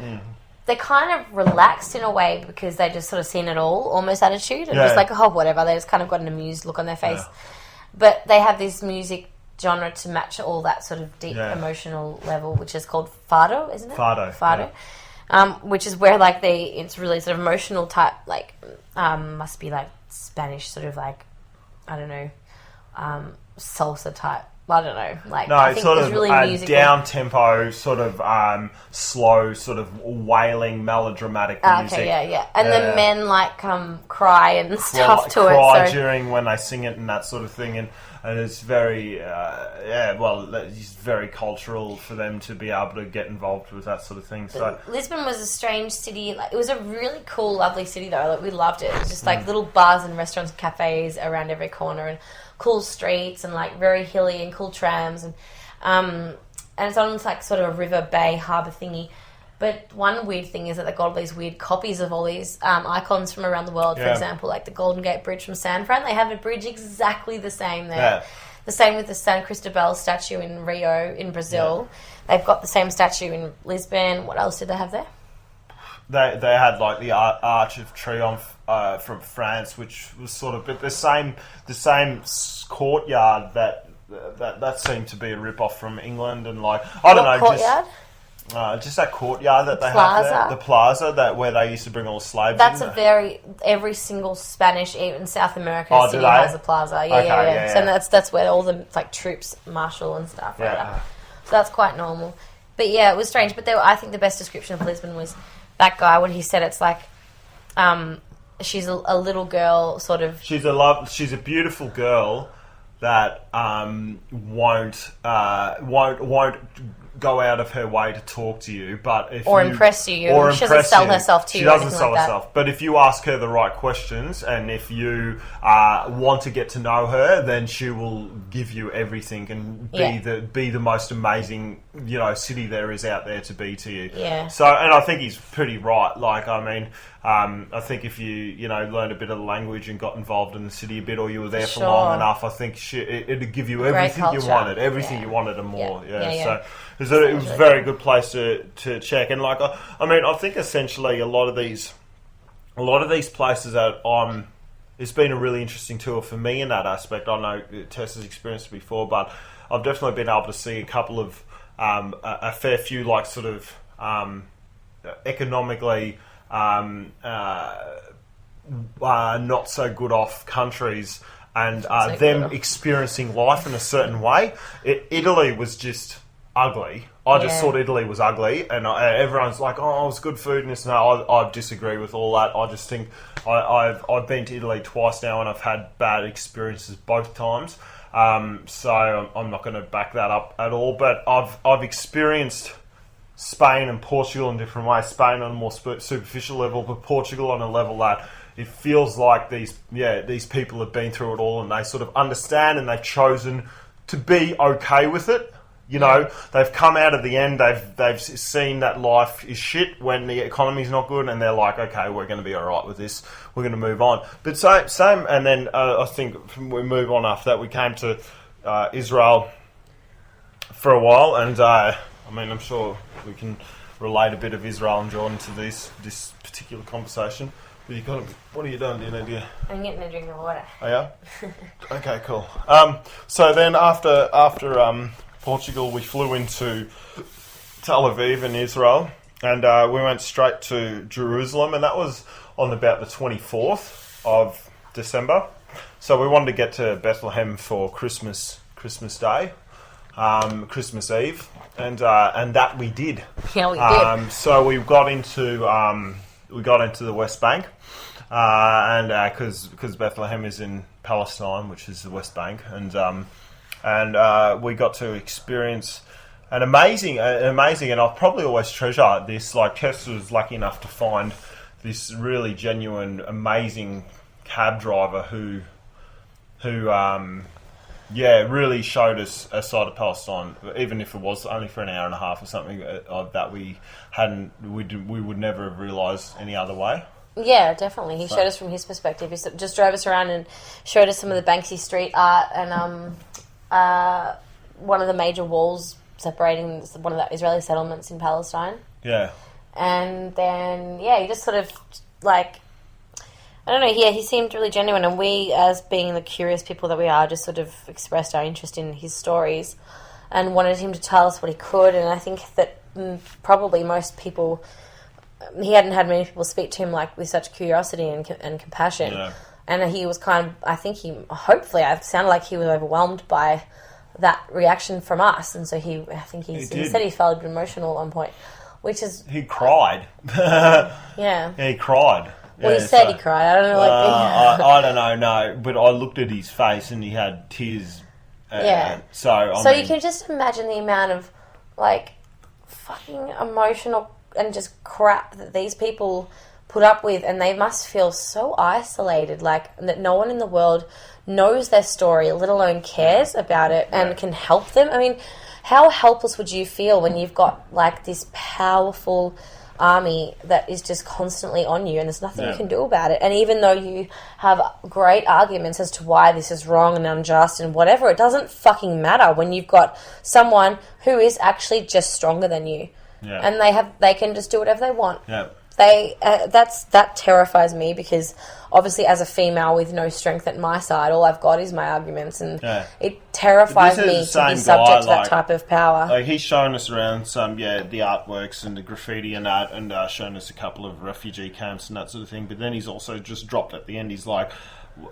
They're kind of relaxed in a way because they just sort of seen it all, almost attitude, and just like, oh, whatever. They just kind of got an amused look on their face. Yeah. But they have this music genre to match all that sort of deep emotional level, which is called fado, isn't it? Fado. Yeah. Which is where like it's really sort of emotional type, like must be like Spanish sort of like, I don't know, salsa type. I don't know. Like, no, I think sort it's of really musical. Down tempo, sort of slow, sort of wailing, melodramatic music. Okay, yeah. And the men like cry and stuff to it. Cry during when they sing it and that sort of thing, and it's very it's very cultural for them to be able to get involved with that sort of thing. So Lisbon was a strange city. Like, it was a really cool, lovely city though. Like, we loved it. It was just like little bars and restaurants and cafes around every corner, and cool streets, and like very hilly, and cool trams, and it's almost like sort of a river bay harbour thingy. But one weird thing is that they got all these weird copies of all these icons from around the world. For example, like the Golden Gate Bridge from San Fran, they have a bridge exactly the same there. Yeah. The same with the San Cristobal statue in Rio in Brazil. Yeah. They've got the same statue in Lisbon. What else did they have there? They had like the Arch of Triomphe from France, which was sort of the same courtyard that seemed to be a rip off from England, and like I don't know, courtyard? Just that courtyard that they have there, the plaza where they used to bring all the slaves. That's every single Spanish, even South America city has a plaza. Yeah. So that's where all the like troops marshal and stuff like that. So that's quite normal. But yeah, it was strange. But I think the best description of Lisbon was that guy when he said it's like, she's a little girl, sort of. She's a beautiful girl that won't go out of her way to talk to you, but impress you. She doesn't sell herself to you. She doesn't sell herself. But if you ask her the right questions, and if you want to get to know her, then she will give you everything and be the most amazing city there is out there to be to you. Yeah. So, and I think he's pretty right. Like, I mean, I think if you learned a bit of the language and got involved in the city a bit, or you were there for long enough, I think it'd give you everything you wanted, you wanted and more. Yeah. So it was a very good place to check. And like, I mean, I think essentially a lot of these places that it's been a really interesting tour for me in that aspect. I know Tess has experienced it before, but I've definitely been able to see a couple of a fair few like sort of economically not so good off countries, and them experiencing life in a certain way. Italy was just ugly. I just thought Italy was ugly, and everyone's like, "Oh, it was good food," and this and that. I disagree with all that. I just think I've been to Italy twice now, and I've had bad experiences both times. So I'm not going to back that up at all. But I've experienced Spain and Portugal in different ways. Spain on a more superficial level, but Portugal on a level that it feels like these people have been through it all, and they sort of understand, and they've chosen to be okay with it. They've come out at the end. They've seen that life is shit when the economy's not good, and they're like, okay, we're going to be all right with this. We're going to move on. But same, and then I think we move on after that. We came to Israel for a while, and I mean, I'm sure we can relate a bit of Israel and Jordan to this particular conversation. But what are you doing? Do you need to? I'm getting a drink of water. Oh yeah. Okay, cool. So then after Portugal, we flew into Tel Aviv in Israel, and we went straight to Jerusalem, and that was on about the 24th of December. So we wanted to get to Bethlehem for Christmas Day, Christmas Eve, and that we did. Yeah, we did. So we got into the West Bank, and because Bethlehem is in Palestine, which is the West Bank, and we got to experience an amazing, and I'll probably always treasure this. Like, Tess was lucky enough to find this really genuine, amazing cab driver who Yeah, it really showed us a side of Palestine, even if it was only for an hour and a half or something, that we would never have realised any other way. Yeah, definitely. He showed us from his perspective. He just drove us around and showed us some of the Banksy street art and one of the major walls separating one of the Israeli settlements in Palestine. Yeah. And then, he just sort of, like, I don't know, he seemed really genuine, and we, as being the curious people that we are, just sort of expressed our interest in his stories and wanted him to tell us what he could, and I think that probably most people, he hadn't had many people speak to him, like, with such curiosity and compassion. Yeah. And he was kind of, I think hopefully, it sounded like he was overwhelmed by that reaction from us, and so he said he felt a bit emotional at one point, which is... He cried. Yeah, he cried. Well, he said he cried. I don't know. I don't know, no. But I looked at his face and he had tears. So I mean, you can just imagine the amount of, like, fucking emotional and just crap that these people put up with, and they must feel so isolated, like, that no one in the world knows their story, let alone cares about it and can help them. I mean, how helpless would you feel when you've got, like, this powerful army that is just constantly on you and there's nothing you can do about it? And even though you have great arguments as to why this is wrong and unjust and whatever, it doesn't fucking matter when you've got someone who is actually just stronger than you. And they can just do whatever they want. That terrifies me, because obviously as a female with no strength at my side, all I've got is my arguments, and it terrifies me to be subject to that type of power. Like, he's shown us around some the artworks and the graffiti and that, and shown us a couple of refugee camps and that sort of thing, but then he's also just dropped at the end, he's like,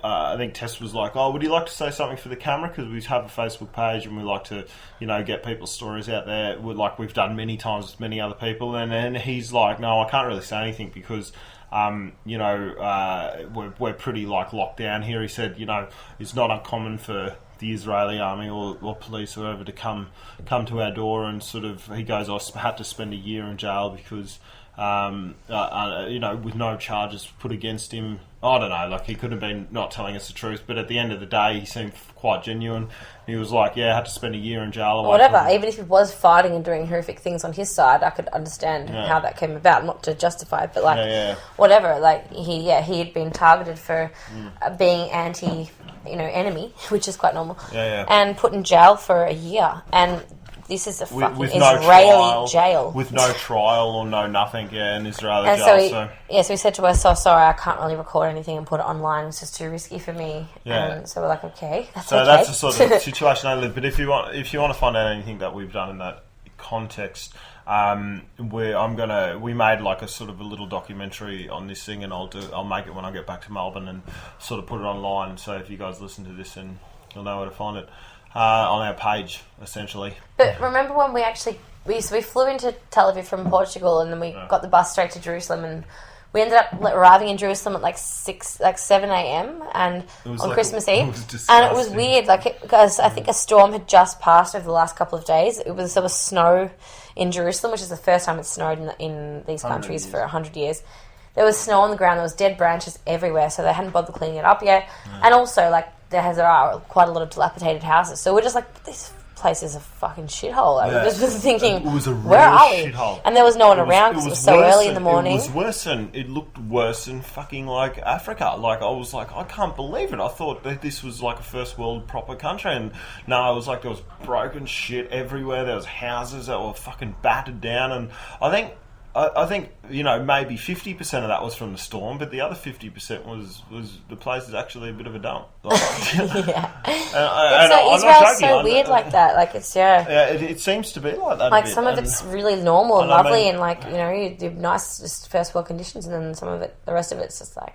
I think Tess was like, oh, would you like to say something for the camera? Because we have a Facebook page and we like to, get people's stories out there, like we've done many times with many other people. And then he's like, no, I can't really say anything because, we're pretty, like, locked down here. He said, it's not uncommon for the Israeli army or police or whoever to come to our door, and sort of, he goes, I had to spend a year in jail because... with no charges put against him. I don't know, like, he could have been not telling us the truth, but at the end of the day, he seemed quite genuine. He was like, I had to spend a year in jail. Whatever, even if he was fighting and doing horrific things on his side, I could understand how that came about, not to justify it, but, like, whatever, like, he had been targeted for being enemy, which is quite normal, and put in jail for a year, and... This is a fucking with Israeli jail. With no trial or no nothing, an Israeli and jail. So he said to us, sorry, I can't really record anything and put it online. It's just too risky for me. Yeah. And so we're like, okay, that's so okay. That's the sort of situation I live. But if you want to find out anything that we've done in that context, we made like a sort of a little documentary on this thing, and I'll make it when I get back to Melbourne and sort of put it online. So if you guys listen to this, and you'll know where to find it. On our page, essentially. But remember when we flew into Tel Aviv from Portugal, and then we got the bus straight to Jerusalem, and we ended up arriving in Jerusalem at like 7 a.m. and on Christmas Eve, and it was weird, because I think a storm had just passed over the last couple of days. There was snow in Jerusalem, which is the first time it's snowed in these countries for 100 years. There was snow on the ground. There was dead branches everywhere, so they hadn't bothered cleaning it up yet. And also, like, there are quite a lot of dilapidated houses. So we're just like, this place is a fucking shithole. Like, we're just thinking, it was a real where are we? Shithole. And there was no one around because it was so early in the morning. It looked worse than fucking, like, Africa. Like, I was like, I can't believe it. I thought that this was like a first world proper country. And no, it was like there was broken shit everywhere. There was houses that were fucking battered down. And I think maybe 50% of that was from the storm, but the other 50% was the place is actually a bit of a dump. Israel's so weird like that. Like, it's it seems to be like that. Like, a bit. some of it's really normal and lovely, and, like, you have nice just first world conditions, and then the rest of it's just like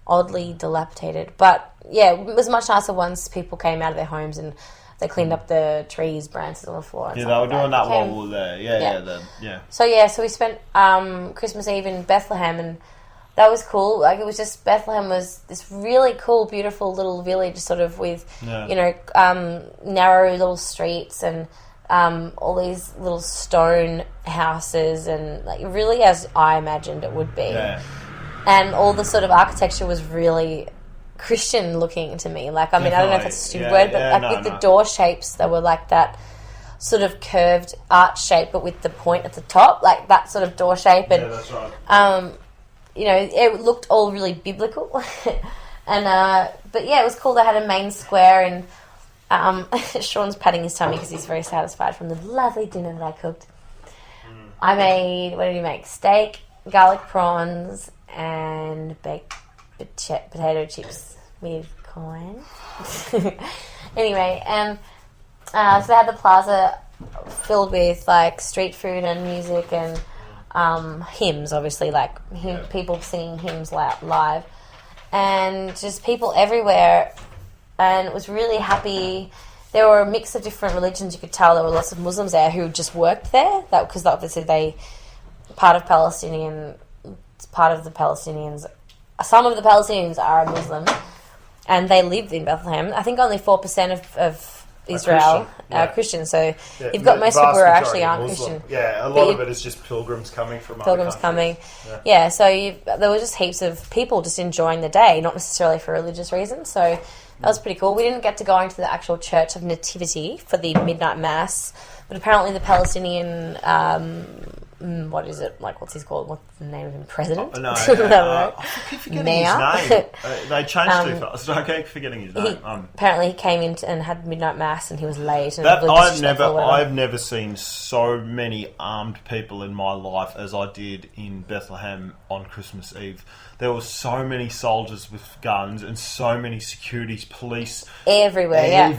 oddly dilapidated. But yeah, it was much nicer once people came out of their homes and they cleaned up the trees, branches on the floor. And they were doing that while we were there. So we spent Christmas Eve in Bethlehem, and that was cool. Like, it was just, Bethlehem was this really cool, beautiful little village, sort of with, narrow little streets and all these little stone houses, and, like, really as I imagined it would be. Yeah. And all the sort of architecture was really Christian looking to me. Like, I mean, I don't know if it's a stupid word, but with the door shapes, they were like that sort of curved arch shape, but with the point at the top, like that sort of door shape. And, that's right. It looked all really biblical. And, but yeah, it was cool. They had a main square, and Shaun's patting his tummy because he's very satisfied from the lovely dinner that I cooked. I made, what did he make? Steak, garlic prawns, and baked potato chips with corn. Anyway, and so they had the plaza filled with like street food and music and hymns, obviously, like people singing hymns live, and just people everywhere. And it was really happy. There were a mix of different religions. You could tell there were lots of Muslims there who just worked there. Because obviously part of the Palestinians. Some of the Palestinians are Muslim, and they live in Bethlehem. I think only 4% of Israel are Christian. So you've got most people who actually aren't Christian. Yeah, a lot of it is just pilgrims coming from pilgrims other coming. Yeah, so there were just heaps of people just enjoying the day, not necessarily for religious reasons. So that was pretty cool. We didn't get to go into the actual Church of Nativity for the midnight mass, but apparently the Palestinian, what is it? Like, what's he called? What's the name of him? President? I keep forgetting his name. They changed too fast. I keep forgetting his name. Apparently he came in and had midnight mass, and he was late. And I've never seen so many armed people in my life as I did in Bethlehem on Christmas Eve. There were so many soldiers with guns and so many securities, police everywhere.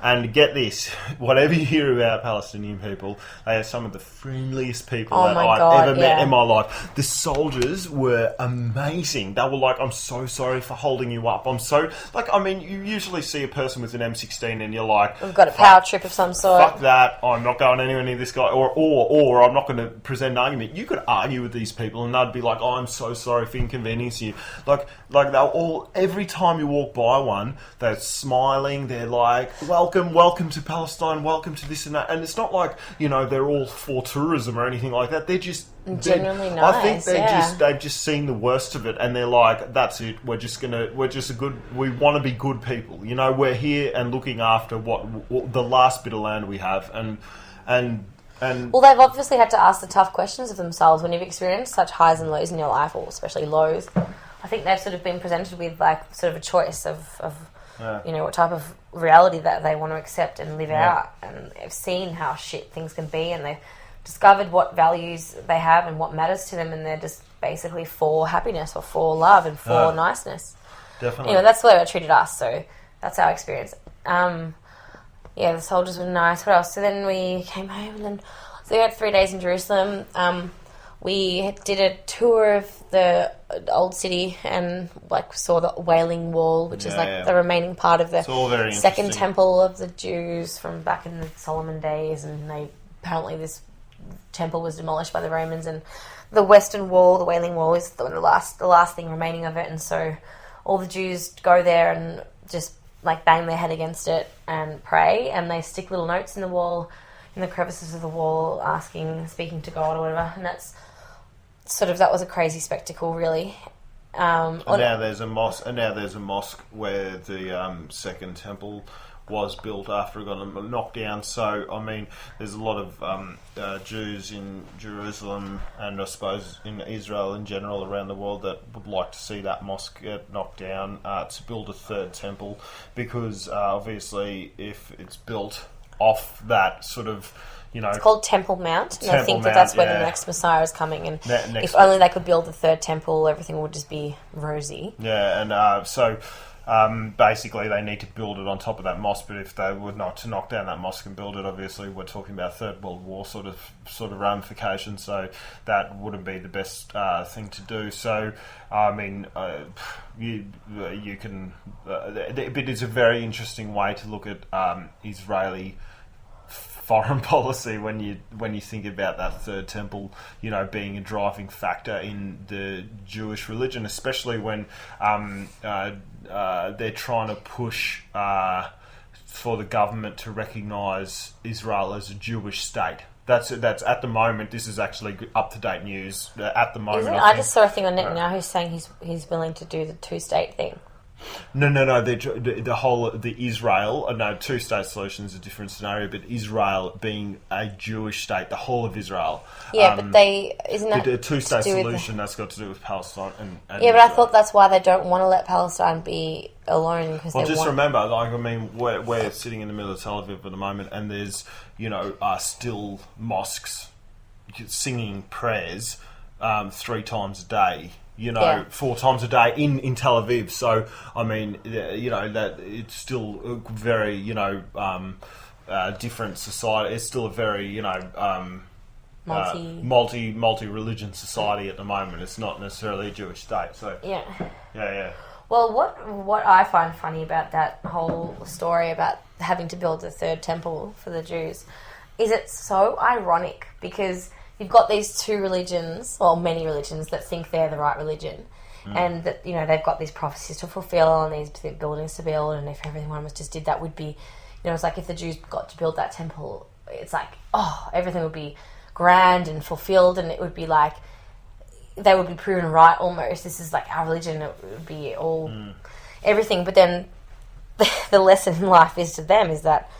And get this, whatever you hear about Palestinian people, they are some of the friendliest people I've ever met in my life. The soldiers were amazing. They were like, I'm so sorry for holding you up. I'm so, like, I mean, you usually see a person with an M16 and you're like, we've got a power trip of some sort. Fuck that, I'm not going anywhere near this guy, or I'm not going to present an argument. You could argue with these people and they'd be like, oh, I'm so sorry for inconveniencing you. Like they're all, every time you walk by one, they're smiling, they're like, welcome to Palestine, welcome to this and that. And it's not like, they're all for tourism or anything like that. They're just genuinely nice. I think they've just seen the worst of it, and they're like, that's it. We want to be good people. We're here and looking after what the last bit of land we have, and well, they've obviously had to ask the tough questions of themselves when you've experienced such highs and lows in your life, or especially lows. I think they've sort of been presented with like sort of a choice of what type of reality that they want to accept and live out, and they've seen how shit things can be, and they've discovered what values they have and what matters to them, and they're just basically for happiness or for love and for niceness. Definitely. That's the way they treated us, so that's our experience. The soldiers were nice. What else? So then we came home, and then we had 3 days in Jerusalem. We did a tour of the old city and saw the Wailing Wall, which is the remaining part of the second temple of the Jews from back in the Solomon days, and apparently this temple was demolished by the Romans, and the Western Wall, the Wailing Wall, is the last thing remaining of it, and so all the Jews go there and just bang their head against it and pray, and they stick little notes in the wall, in the crevices of the wall, speaking to God or whatever, and that's that was a crazy spectacle, really. And now there's a mosque where the second temple was built after it got knocked down. So, I mean, there's a lot of Jews in Jerusalem, and I suppose in Israel in general around the world, that would like to see that mosque get knocked down to build a third temple, because obviously if it's built off that sort of, it's called Temple Mount, and I think that's where the next Messiah is coming, and if only they could build the third temple, everything would just be rosy. Yeah, and basically they need to build it on top of that mosque, but if they were not to knock down that mosque and build it, obviously we're talking about Third World War sort of ramifications, so that wouldn't be the best thing to do. So, I mean, you can... but it's a very interesting way to look at Israeli foreign policy when you think about that third temple, being a driving factor in the Jewish religion, especially when they're trying to push for the government to recognise Israel as a Jewish state. That's at the moment. This is actually up to date news. At the moment, I just saw a thing on Netanyahu saying he's willing to do the 2-state thing. No. The Israel, no, 2-state solution is a different scenario, but Israel being a Jewish state, the whole of Israel. Yeah, but isn't that the 2-state solution that's got to do with Palestine and yeah, but Israel. I thought that's why they don't want to let Palestine be alone because remember, we're sitting in the middle of Tel Aviv at the moment, and there's still mosques singing prayers 3 times a day. 4 times a day in Tel Aviv. So, I mean, that it's still a very, different society. It's still a very, multi-religion society at the moment. It's not necessarily a Jewish state. So, yeah. Well, what I find funny about that whole story about having to build a 3rd temple for the Jews is it's so ironic because you've got these 2 religions, or many religions, that think they're the right religion. And that, they've got these prophecies to fulfill and these buildings to build, and if everyone just did that would be, it's like if the Jews got to build that temple, it's like, everything would be grand and fulfilled, and it would be like, they would be proven right almost. This is like our religion, it would be all, everything. But then the lesson in life is to them is that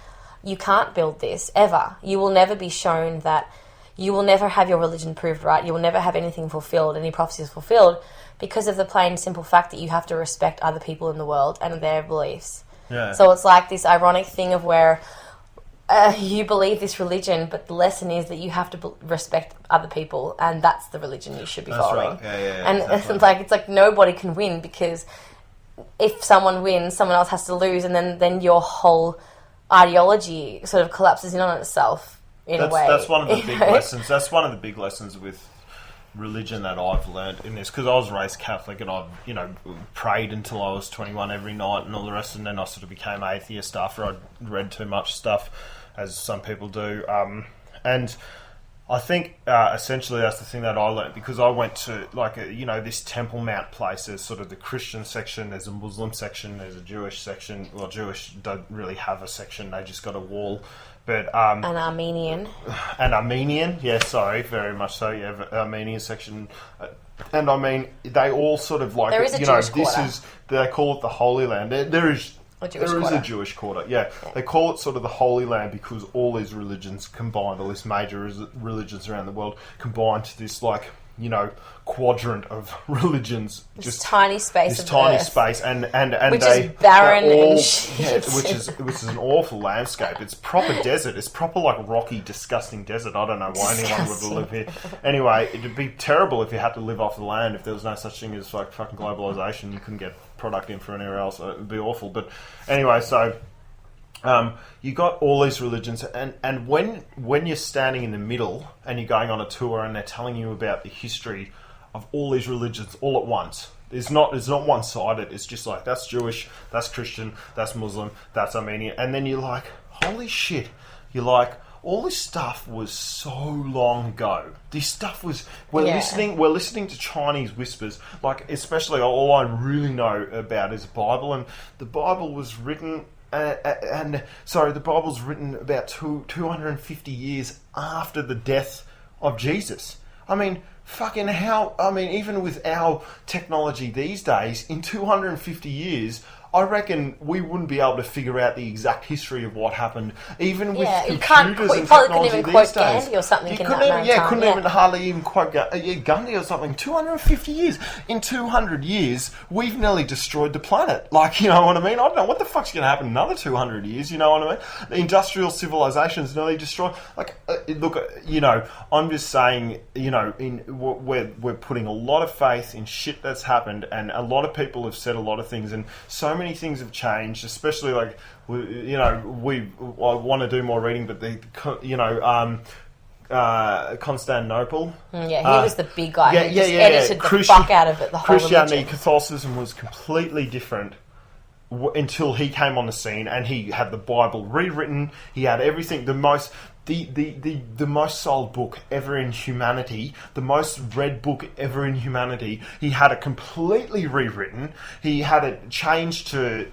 you can't build this, ever. You will never be shown that. You will never have your religion proved right. You will never have anything fulfilled, any prophecies fulfilled, because of the plain simple fact that you have to respect other people in the world and their beliefs. Yeah. So it's like this ironic thing of where you believe this religion, but the lesson is that you have to respect other people, and that's the religion you should be following. Right. Yeah, and exactly. it's like nobody can win, because if someone wins, someone else has to lose, and then your whole ideology sort of collapses in on itself. That's one of the big lessons. That's one of the big lessons with religion that I've learned in this, because I was raised Catholic and I've prayed until I was 21 every night and all the rest, and then I sort of became atheist after I'd read too much stuff, as some people do. And I think essentially that's the thing that I learned, because I went to this Temple Mount place. There's sort of the Christian section, there's a Muslim section, there's a Jewish section. Well, Jewish don't really have a section; they just got a wall. But an Armenian. An Armenian, yeah, sorry, very much so, yeah, Armenian section. And I mean, they all sort of like, there is a Jewish quarter. They call it the Holy Land. There is a Jewish quarter, yeah. They call it sort of the Holy Land because all these religions combined, all these major religions around the world combined to this, quadrant of religions. This tiny space and which is barren and shit. Yeah, which is an awful landscape. It's proper desert. It's proper rocky, disgusting desert. I don't know why anyone would live here. Anyway, it'd be terrible if you had to live off the land, if there was no such thing as fucking globalization. You couldn't get product in from anywhere else. It would be awful. But anyway, so you got all these religions, and when you're standing in the middle and you're going on a tour and they're telling you about the history of all these religions all at once, it's not one-sided. It's just like, that's Jewish, that's Christian, that's Muslim, that's Armenian, and then you're like, holy shit! You're like, all this stuff was so long ago. This stuff was we're listening to Chinese whispers. Especially all I really know about is the Bible, and the Bible was written. The Bible's written about 250 years after the death of Jesus. I mean, fucking hell. I mean, even with our technology these days, in 250 years, I reckon we wouldn't be able to figure out the exact history of what happened, even with computers and technology these days. Gandhi or something. You couldn't even hardly even quote Gandhi or something. 250 years. In 200 years, we've nearly destroyed the planet. You know what I mean? I don't know what the fuck's going to happen in another 200 years. You know what I mean? The industrial civilization's nearly destroyed. Look, I'm just saying, we're putting a lot of faith in shit that's happened, and a lot of people have said a lot of things, and so many things have changed, especially I want to do more reading, but Constantinople. He was the big guy. Who just edited the fuck out of it. The whole Christianity, religion. Catholicism was completely different until he came on the scene, and he had the Bible rewritten. He had everything. The most sold book ever in humanity, the most read book ever in humanity. He had it completely rewritten. He had it changed to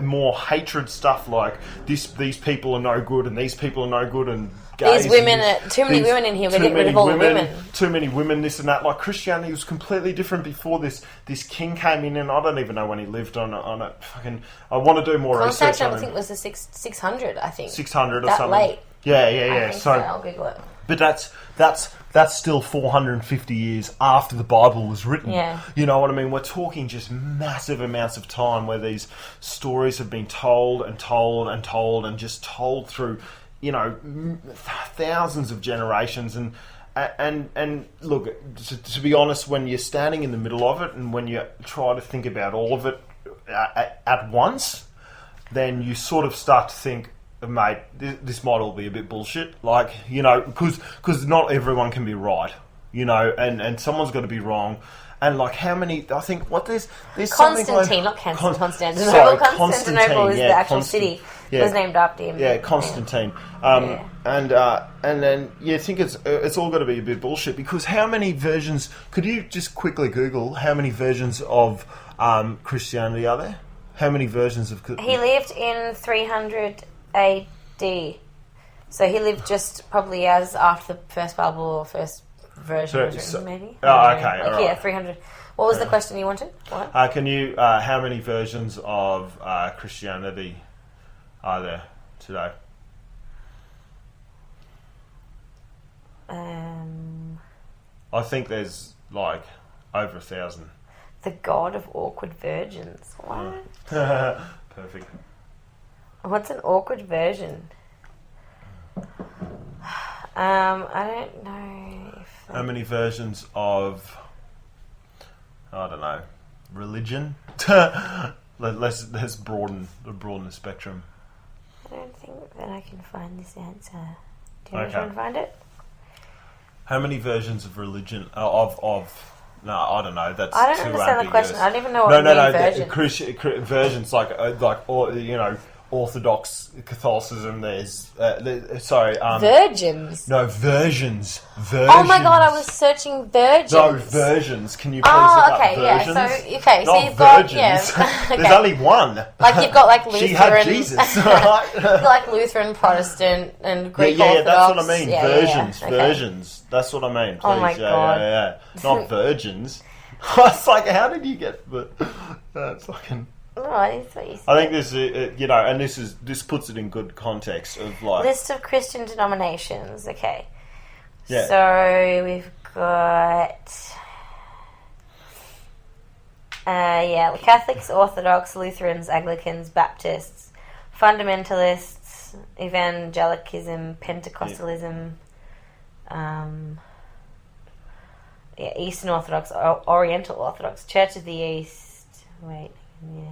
more hatred stuff, like these people are no good and these people are no good, and These women, too many women in here. We're getting rid of all the women. Too many women, this and that. Like, Christianity was completely different before this king came in, and I don't even know when he lived on a fucking... I want to do more research on him. I think it was the 600, I think. 600 or that something. Late. Yeah. I think so, I'll Google it. But that's still 450 years after the Bible was written. Yeah. You know what I mean? We're talking just massive amounts of time where these stories have been told and told and told and just told through, you know, thousands of generations. And look, to be honest, when you're standing in the middle of it and when you try to think about all of it at once, then you sort of start to think, mate, this might all be a bit bullshit. Like, you know, because not everyone can be right, you know, and someone's got to be wrong. And like, how many? I think there's Constantine, not Constantinople. Sorry, Constantinople is the actual city. It was named after him. Yeah, Constantine. And then you think it's all got to be a bit bullshit, because how many versions? Could you just quickly Google how many versions of Christianity are there? How many versions of? He lived in 300 AD. So he lived just probably as after the first Bible or first version was written, maybe. Oh, okay. Like, right. Yeah, 300. What was the question you wanted? What? Can you? How many versions of Christianity are there today? I think there's like over 1,000. The God of Awkward Virgins. What? Perfect. What's an awkward version? I don't know. How many versions of, I don't know, religion? Let's broaden the spectrum. I don't think that I can find this answer. Do you want to try and find it? How many versions of religion of? No, I don't know. That's I don't too understand ambiguous. The question. I don't even know what version. Versions like you know, Orthodox Catholicism. There's virgins. No, versions. Oh my god, I was searching virgins. No, versions. Can you please look up versions? So you've got okay. There's only one. Like you've got like Lutheran. She had Jesus, right? You've got like Lutheran, Protestant, and Greek Orthodox. Orthodox. That's what I mean. Versions. Okay. Versions. That's what I mean. Please. Oh my god. Yeah. Not virgins. It's like, how did you get? But that's fucking. No, that's what you said. I think this is, you know, and this puts it in good context of like list of Christian denominations. Okay. Yeah. So we've got Catholics, Orthodox, Lutherans, Anglicans, Baptists, fundamentalists, evangelicism, Pentecostalism, Eastern Orthodox, Oriental Orthodox, Church of the East. Wait, yeah.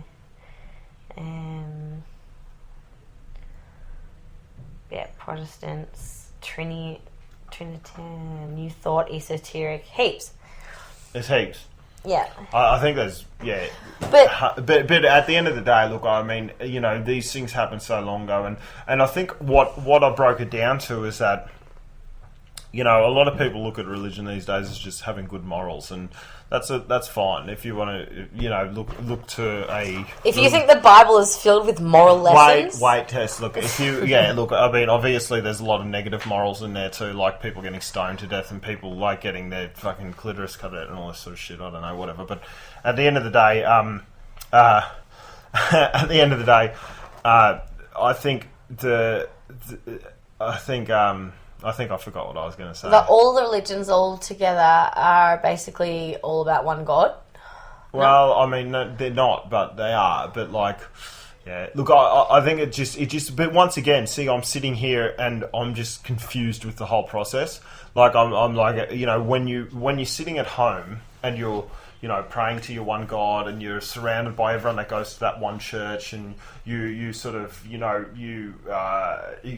Protestants, Trinitarian, New Thought, esoteric, heaps. There's heaps. Yeah. I think there's, but at the end of the day, look, I mean, you know, these things happened so long ago, and I think what I broke it down to is that, you know, a lot of people look at religion these days as just having good morals, and that's fine if you want to, you know, look to a. If you think the Bible is filled with moral lessons, wait, Tess. Look, if you, look. I mean, obviously, there's a lot of negative morals in there too, like people getting stoned to death and people like getting their fucking clitoris cut out and all this sort of shit. I don't know, whatever. But at the end of the day, I think I think I forgot what I was going to say. All the religions all together are basically all about one God. Well, I mean, no, they're not, but they are. But like, yeah. Look, I think it just. But once again, see, I'm sitting here and I'm just confused with the whole process. Like, I'm like, you know, when you're sitting at home and you're, you know, praying to your one God, and you're surrounded by everyone that goes to that one church, and you sort of, you know, you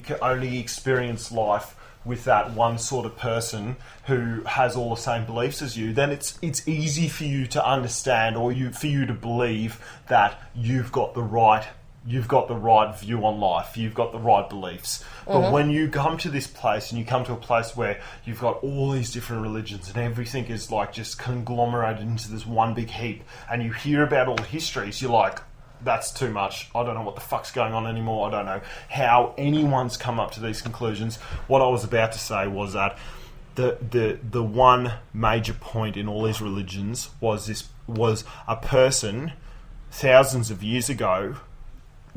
can only experience life with that one sort of person who has all the same beliefs as you, then it's easy for you to understand, or for you to believe that you've got the right view on life, you've got the right beliefs. But when you come to this place, and you come to a place where you've got all these different religions and everything is like just conglomerated into this one big heap, and you hear about all the histories, you're like, that's too much. I don't know what the fuck's going on anymore. I don't know how anyone's come up to these conclusions. What I was about to say was that the one major point in all these religions was a person thousands of years ago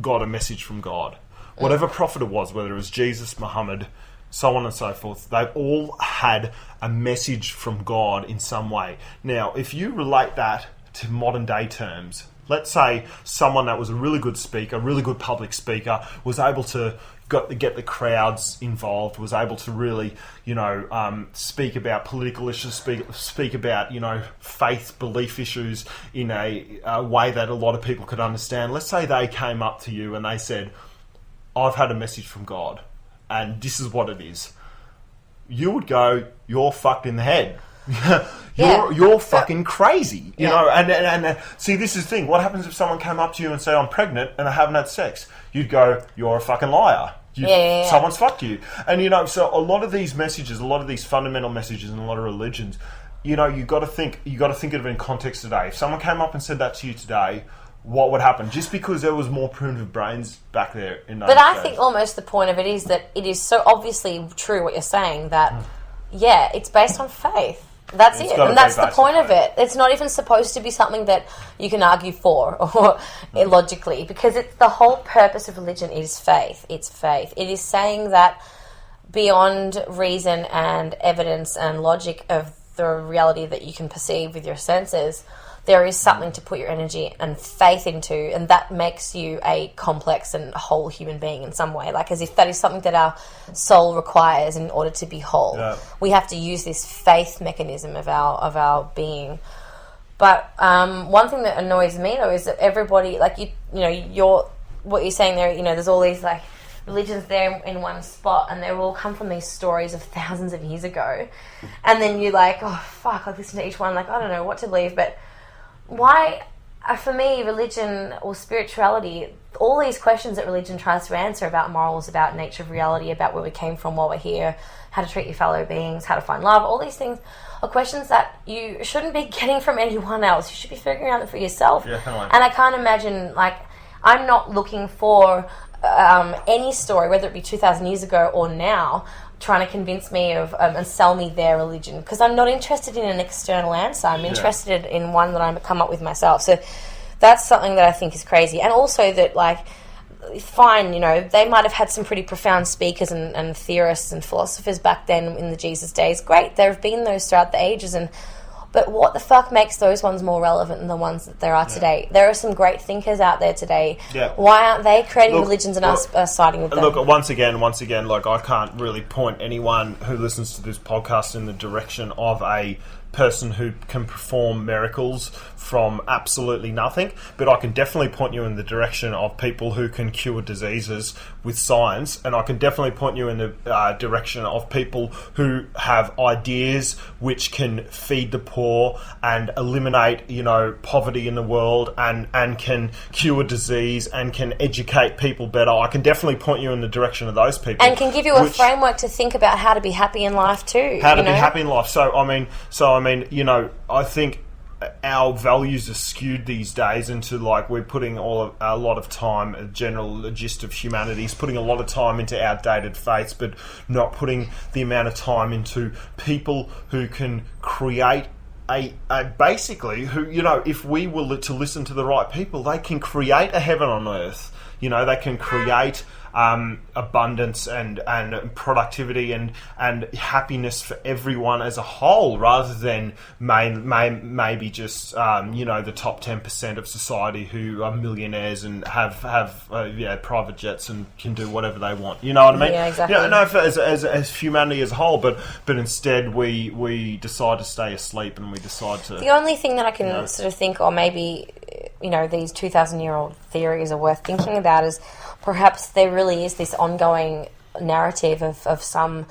got a message from God. Whatever prophet it was, whether it was Jesus, Muhammad, so on and so forth, they've all had a message from God in some way. Now, if you relate that to modern day terms, let's say someone that was a really good speaker, really good public speaker, was able to get the crowds involved, was able to really, speak about political issues, speak about, faith, belief issues in a way that a lot of people could understand. Let's say they came up to you and they said, I've had a message from God, and this is what it is. You would go, you're fucked in the head. You're fucking crazy, you know. And see, this is the thing. What happens if someone came up to you and said, I'm pregnant and I haven't had sex? You'd go, you're a fucking liar. Someone's fucked you. And, so a lot of these messages, a lot of these fundamental messages in a lot of religions, you got to think of it in context today. If someone came up and said that to you today, what would happen? Just because there was more primitive brains back there in those days. I think almost the point of it is that it is so obviously true what you're saying that, it's based on faith. That's it. And that's the point of it. It's not even supposed to be something that you can argue for or logically, because it's the whole purpose of religion is faith. It's faith. It is saying that beyond reason and evidence and logic of the reality that you can perceive with your senses, there is something to put your energy and faith into, and that makes you a complex and whole human being in some way, like as if that is something that our soul requires in order to be whole. Yeah. We have to use this faith mechanism of our being. But one thing that annoys me though is that everybody, like what you're saying there, there's all these like religions there in one spot, and they all come from these stories of thousands of years ago, and then you're like, oh fuck, I listen to each one, like I don't know what to believe, but why, for me, religion or spirituality, all these questions that religion tries to answer about morals, about nature of reality, about where we came from, why we're here, how to treat your fellow beings, how to find love, all these things are questions that you shouldn't be getting from anyone else. You should be figuring out for yourself. Yeah, and I can't imagine, like, I'm not looking for any story, whether it be 2,000 years ago or now, trying to convince me of and sell me their religion, because I'm not interested in an external answer. I'm interested in one that I come up with myself. So that's something that I think is crazy. And also that, like, fine, they might have had some pretty profound speakers and theorists and philosophers back then in the Jesus days. Great, there have been those throughout the ages, but what the fuck makes those ones more relevant than the ones that there are today? There are some great thinkers out there today. Yeah. Why aren't they creating religions and us siding with them? Look, once again, like, I can't really point anyone who listens to this podcast in the direction of a person who can perform miracles from absolutely nothing, but I can definitely point you in the direction of people who can cure diseases with science, and I can definitely point you in the direction of people who have ideas which can feed the poor and eliminate, poverty in the world, and can cure disease and can educate people better. I can definitely point you in the direction of those people, and can give you a framework to think about how to be happy in life too. How to be happy in life. So I mean, I think our values are skewed these days into, like, we're putting a lot of time, a general gist of humanity is putting a lot of time into outdated faiths, but not putting the amount of time into people who can create a basically, who, if we were to listen to the right people, they can create a heaven on earth. They can create abundance and productivity and happiness for everyone as a whole, rather than maybe just the top 10% of society who are millionaires and have private jets and can do whatever they want. You know what I mean? Yeah, exactly. As humanity as a whole, but instead we decide to stay asleep, and we decide to. The only thing that I can sort of think, or maybe these 2,000-year-old theories are worth thinking about, is perhaps there really is this ongoing narrative of some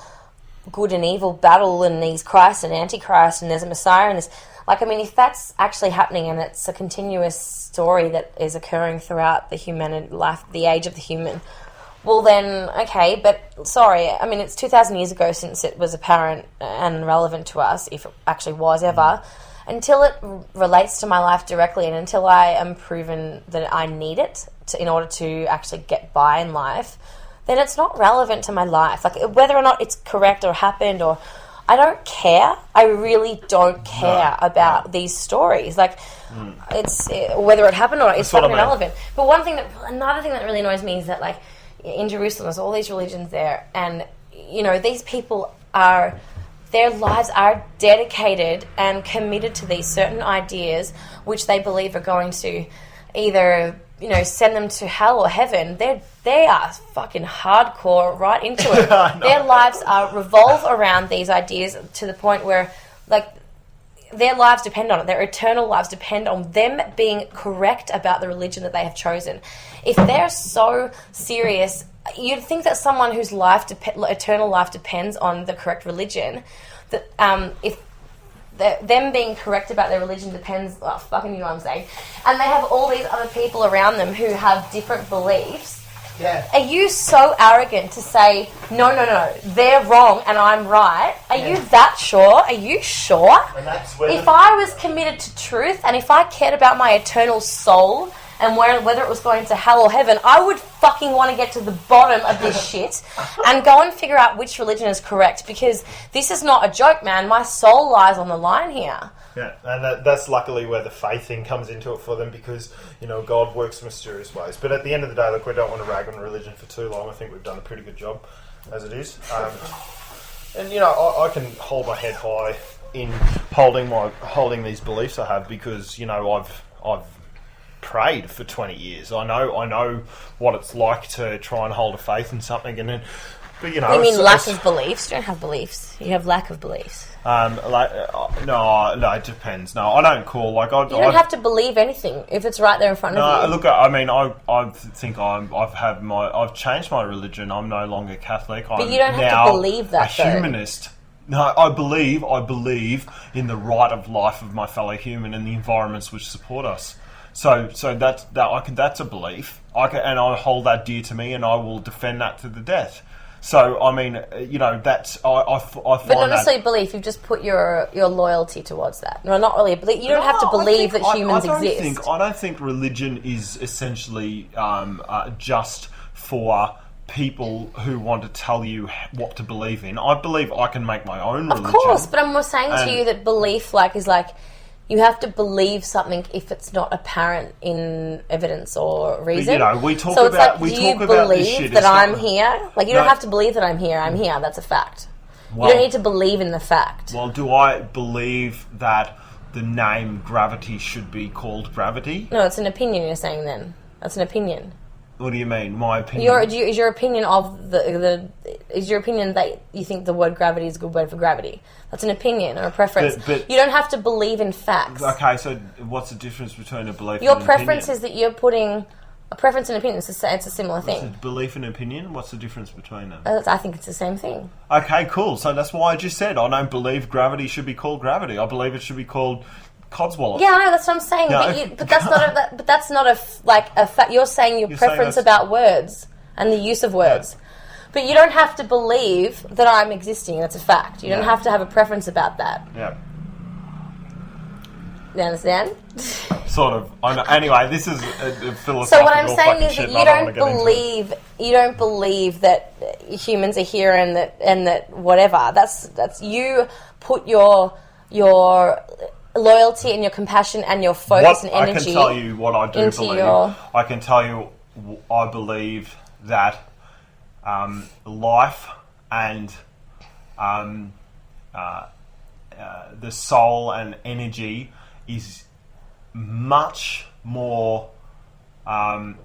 good and evil battle, and these Christ and Antichrist, and there's a Messiah, and if that's actually happening, and it's a continuous story that is occurring throughout the human life, the age of the human, well then, okay, but sorry, it's 2,000 years ago since it was apparent and relevant to us, if it actually was ever. until it relates to my life directly, and until I am proven that I need it in order to actually get by in life, then it's not relevant to my life. Like, whether or not it's correct or happened, or I don't care. I really don't care about these stories. Like, it's whether it happened or not, it's fucking irrelevant. But another thing that really annoys me is that, like, in Jerusalem, there's all these religions there, and these people their lives are dedicated and committed to these certain ideas, which they believe are going to either send them to hell or heaven. They are fucking hardcore right into it. Their lives revolve around these ideas to the point where, like, their lives depend on it. Their eternal lives depend on them being correct about the religion that they have chosen. If they're so serious, you'd think that someone whose eternal life depends on the correct religion, that if them being correct about their religion depends, fucking you know what I'm saying, and they have all these other people around them who have different beliefs. Yeah. Are you so arrogant to say, no, they're wrong and I'm right? Are you that sure? Are you sure? And that's if I was committed to truth, and if I cared about my eternal soul and whether it was going to hell or heaven, I would fucking want to get to the bottom of this shit and go and figure out which religion is correct, because this is not a joke, man. My soul lies on the line here. Yeah, and that's luckily where the faith thing comes into it for them, because, God works in mysterious ways. But at the end of the day, look, we don't want to rag on religion for too long. I think we've done a pretty good job as it is. And, I can hold my head high in holding these beliefs I have, because, I've prayed for 20 years. I know what it's like to try and hold a faith in something, and then, but you mean lack of beliefs? You don't have beliefs. You have lack of beliefs. No, it depends. No, I don't call you don't have to believe anything if it's right there in front of you. Look, I think I've changed my religion. I'm no longer Catholic. But you don't have to believe that. A humanist. No, I believe in the right of life of my fellow human and the environments which support us. So that's a belief. And I hold that dear to me, and I will defend that to the death. So I mean, that's I find. But not necessarily belief. You've just put your loyalty towards that. No, not really a belief. You don't have to believe that humans exist. I don't think religion is essentially just for people who want to tell you what to believe in. I believe I can make my own religion. Of course, but I'm saying to you that belief is like. You have to believe something if it's not apparent in evidence or reason. But, we talk about this shit. Do you believe that I'm here? Like, you don't have to believe that I'm here. I'm here. That's a fact. Well, you don't need to believe in the fact. Well, do I believe that the name gravity should be called gravity? No, it's an opinion you're saying then. That's an opinion. What do you mean? My opinion? Is your opinion is your opinion that you think the word gravity is a good word for gravity? That's an opinion or a preference. But you don't have to believe in facts. Okay, so what's the difference between a belief and an opinion? Your preference is that you're putting a preference and opinion. It's a similar thing. Belief and opinion? What's the difference between them? I think it's the same thing. Okay, cool. So that's why I just said I don't believe gravity should be called gravity. I believe it should be called Codswallop. Yeah, I know, that's what I'm saying. No. But that's not a fact. You're saying your preference about words and the use of words. Yeah. But you don't have to believe that I'm existing. That's a fact. You don't have to have a preference about that. Yeah. You understand? Sort of. Anyway, this is a philosophical. So what I'm saying is that you don't believe that humans are here and that whatever. That's you put your loyalty and your compassion and your focus and energy. I can tell you what I do believe. I can tell you I believe that life and the soul and energy is much more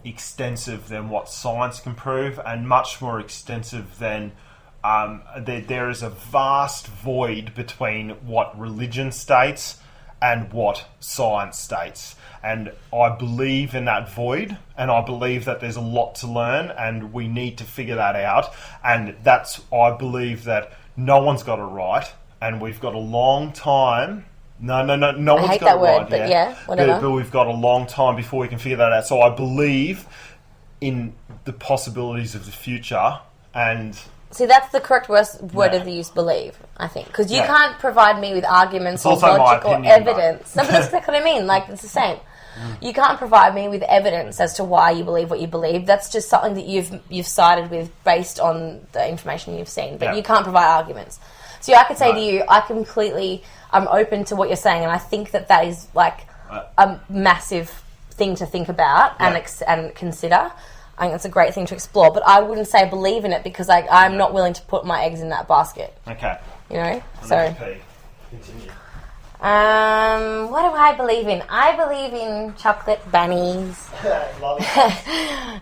extensive than what science can prove, and much more extensive than there is a vast void between what religion states and what science states. And I believe in that void, and I believe that there's a lot to learn, and we need to figure that out. And I believe that no one's got it right, and we've got a long time. No one's got it right. But yeah, whatever. But we've got a long time before we can figure that out. So I believe in the possibilities of the future, and See, that's the correct word No. of the use, believe, I think. Because you Yeah. can't provide me with arguments It's or also my logic or opinion, evidence. No, but that's exactly what I mean. Like, it's the same. You can't provide me with evidence as to why you believe what you believe. That's just something that you've sided with based on the information you've seen. But Yeah. you can't provide arguments. So I could say No. to you, I'm open to what you're saying, and I think that is like a massive thing to think about and consider. I think it's a great thing to explore, but I wouldn't say believe in it because I'm not willing to put my eggs in that basket. Okay. You know? Continue. What do I believe in? I believe in chocolate bunnies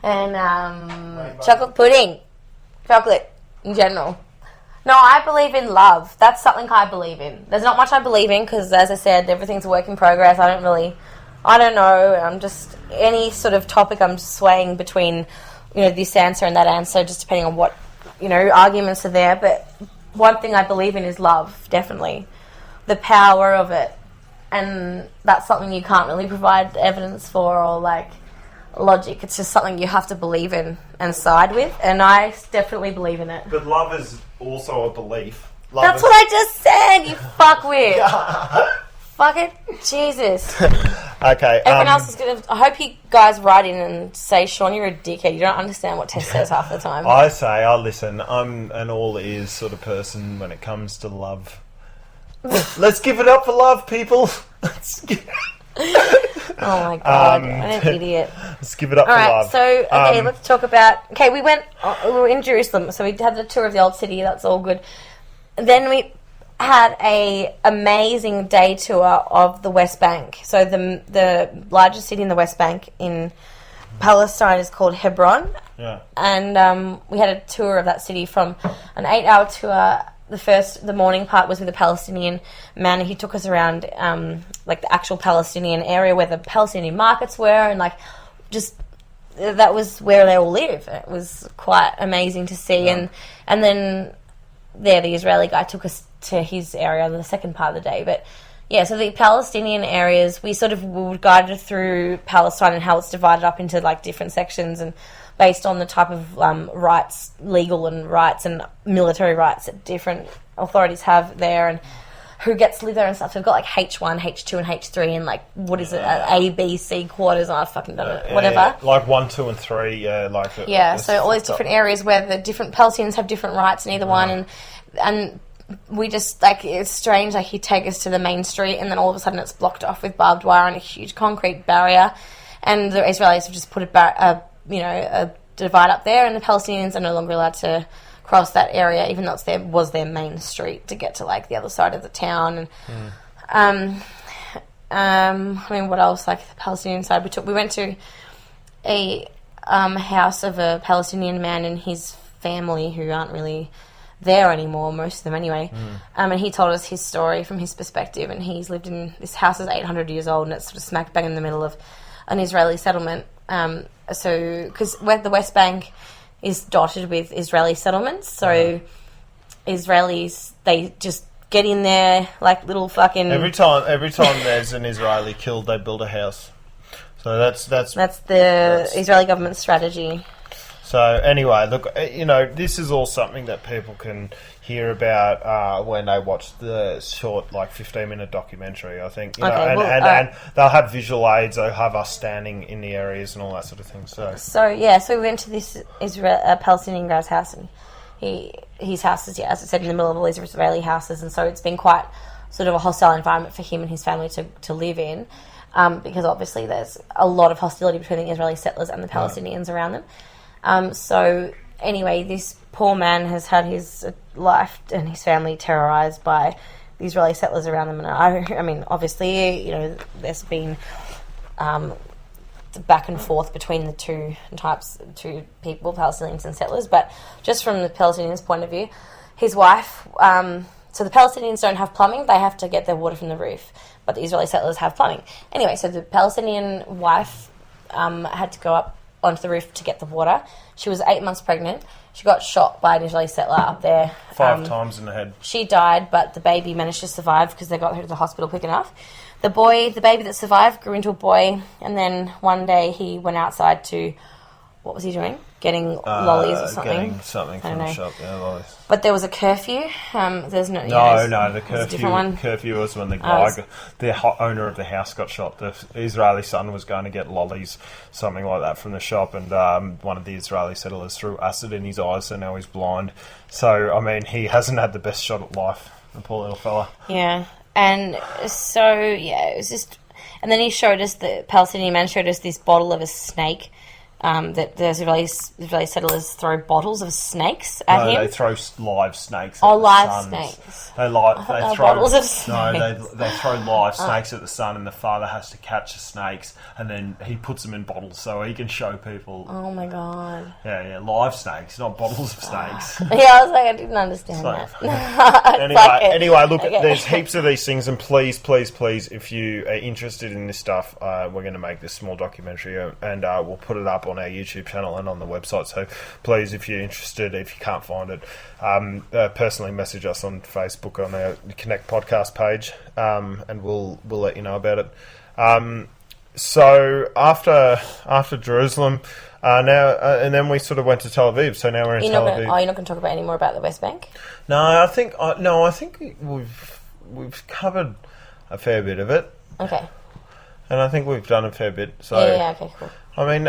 and chocolate pudding. Chocolate in general. No, I believe in love. That's something I believe in. There's not much I believe in because, as I said, everything's a work in progress. I don't know. I'm just, any sort of topic I'm swaying between, this answer and that answer, just depending on what, arguments are there. But one thing I believe in is love, definitely. The power of it. And that's something you can't really provide evidence for or, logic. It's just something you have to believe in and side with. And I definitely believe in it. But love is also a belief. That's what I just said, you fuckwit. Fuck it. Jesus. Okay. Everyone else is going to... I hope you guys write in and say, Shaun, you're a dickhead. You don't understand what Tess says half the time. I listen. I'm an all-ears sort of person when it comes to love. Let's give it up for love, people. Oh my God, I'm an idiot. Let's give it up for love. So, let's talk about... Okay, we were in Jerusalem, so we had the tour of the old city, that's all good. And then we had a amazing day tour of the West Bank. So the largest city in the West Bank in Palestine is called Hebron. Yeah. And we had a tour of that city from an 8-hour tour. The morning part was with a Palestinian man, and he took us around the actual Palestinian area where the Palestinian markets were, and that was where they all live. It was quite amazing to see. Yeah. And then the Israeli guy took us to his area the second part of the day. But yeah, so the Palestinian areas, we sort of were guided through Palestine and how it's divided up into different sections, and based on the type of rights, legal and rights and military rights that different authorities have there, and who gets to live there and stuff. So we've got H1, H2 and H3 and what is it, A, B, C quarters, and I've fucking done it, whatever. 1, 2 and 3, yeah. So all these different areas where the different Palestinians have different rights in either one, and we just, it's strange, he'd take us to the main street and then all of a sudden it's blocked off with barbed wire and a huge concrete barrier, and the Israelis have just put a divide up there, and the Palestinians are no longer allowed to cross that area, even though it was their main street to get to the other side of the town. And what else? The Palestinian side, we went to a house of a Palestinian man and his family who aren't really there anymore, most of them anyway. And he told us his story from his perspective, and he's lived in this house is 800 years old, and it's sort of smack bang in the middle of an Israeli settlement. So because the West Bank is dotted with Israeli settlements, so Israelis, they just get in there little fucking... Every time there's an Israeli killed, they build a house. So that's the Israeli government strategy. So anyway, look, this is all something that people can hear about when they watch the short, 15-minute documentary, I think. And they'll have visual aids, they'll have us standing in the areas and all that sort of thing. So we went to this Palestinian guy's house, and his house is, as I said, in the middle of all these Israeli houses, and so it's been quite sort of a hostile environment for him and his family to live in, because obviously there's a lot of hostility between the Israeli settlers and the Palestinians around them. So anyway, this poor man has had his life and his family terrorised by the Israeli settlers around them. And I mean, obviously, there's been back and forth between the two people, Palestinians and settlers. But just from the Palestinians' point of view, his wife... so the Palestinians don't have plumbing; they have to get their water from the roof. But the Israeli settlers have plumbing. Anyway, so the Palestinian wife had to go up onto the roof to get the water. She was 8 months pregnant. She got shot by an Israeli settler up there. 5 times in the head. She died, but the baby managed to survive because they got her to the hospital quick enough. The baby that survived grew into a boy, and then one day he went outside to what was he doing? Getting lollies or something? Getting something from the shop, yeah, lollies. But there was a curfew. There's no... the curfew was when the guy, the owner of the house got shot. The Israeli son was going to get lollies, something like that, from the shop, and one of the Israeli settlers threw acid in his eyes, so now he's blind. So, I mean, he hasn't had the best shot at life, the poor little fella. Yeah, and so, it was just... And then the Palestinian man showed us this bottle of a snake. That the Israeli settlers throw bottles of snakes at him. They throw live snakes. Oh, live snakes. They throw bottles of snakes. No, they throw live snakes at the sun, and the father has to catch the snakes, and then he puts them in bottles so he can show people. Oh my god. Yeah, live snakes, not bottles of snakes. I was like, I didn't understand that. Anyway, look, there's heaps of these things, and please, if you are interested in this stuff, we're going to make this small documentary, and we'll put it up on our YouTube channel and on the website. So please, if you're interested, if you can't find it, personally message us on Facebook on our Connect podcast page, and we'll let you know about it. So after Jerusalem, now and then we sort of went to Tel Aviv. So now we're in Tel Aviv. You're not going to talk about any more about the West Bank? No, I think we've covered a fair bit of it. Okay. And I think we've done a fair bit. So yeah, okay, cool. I mean,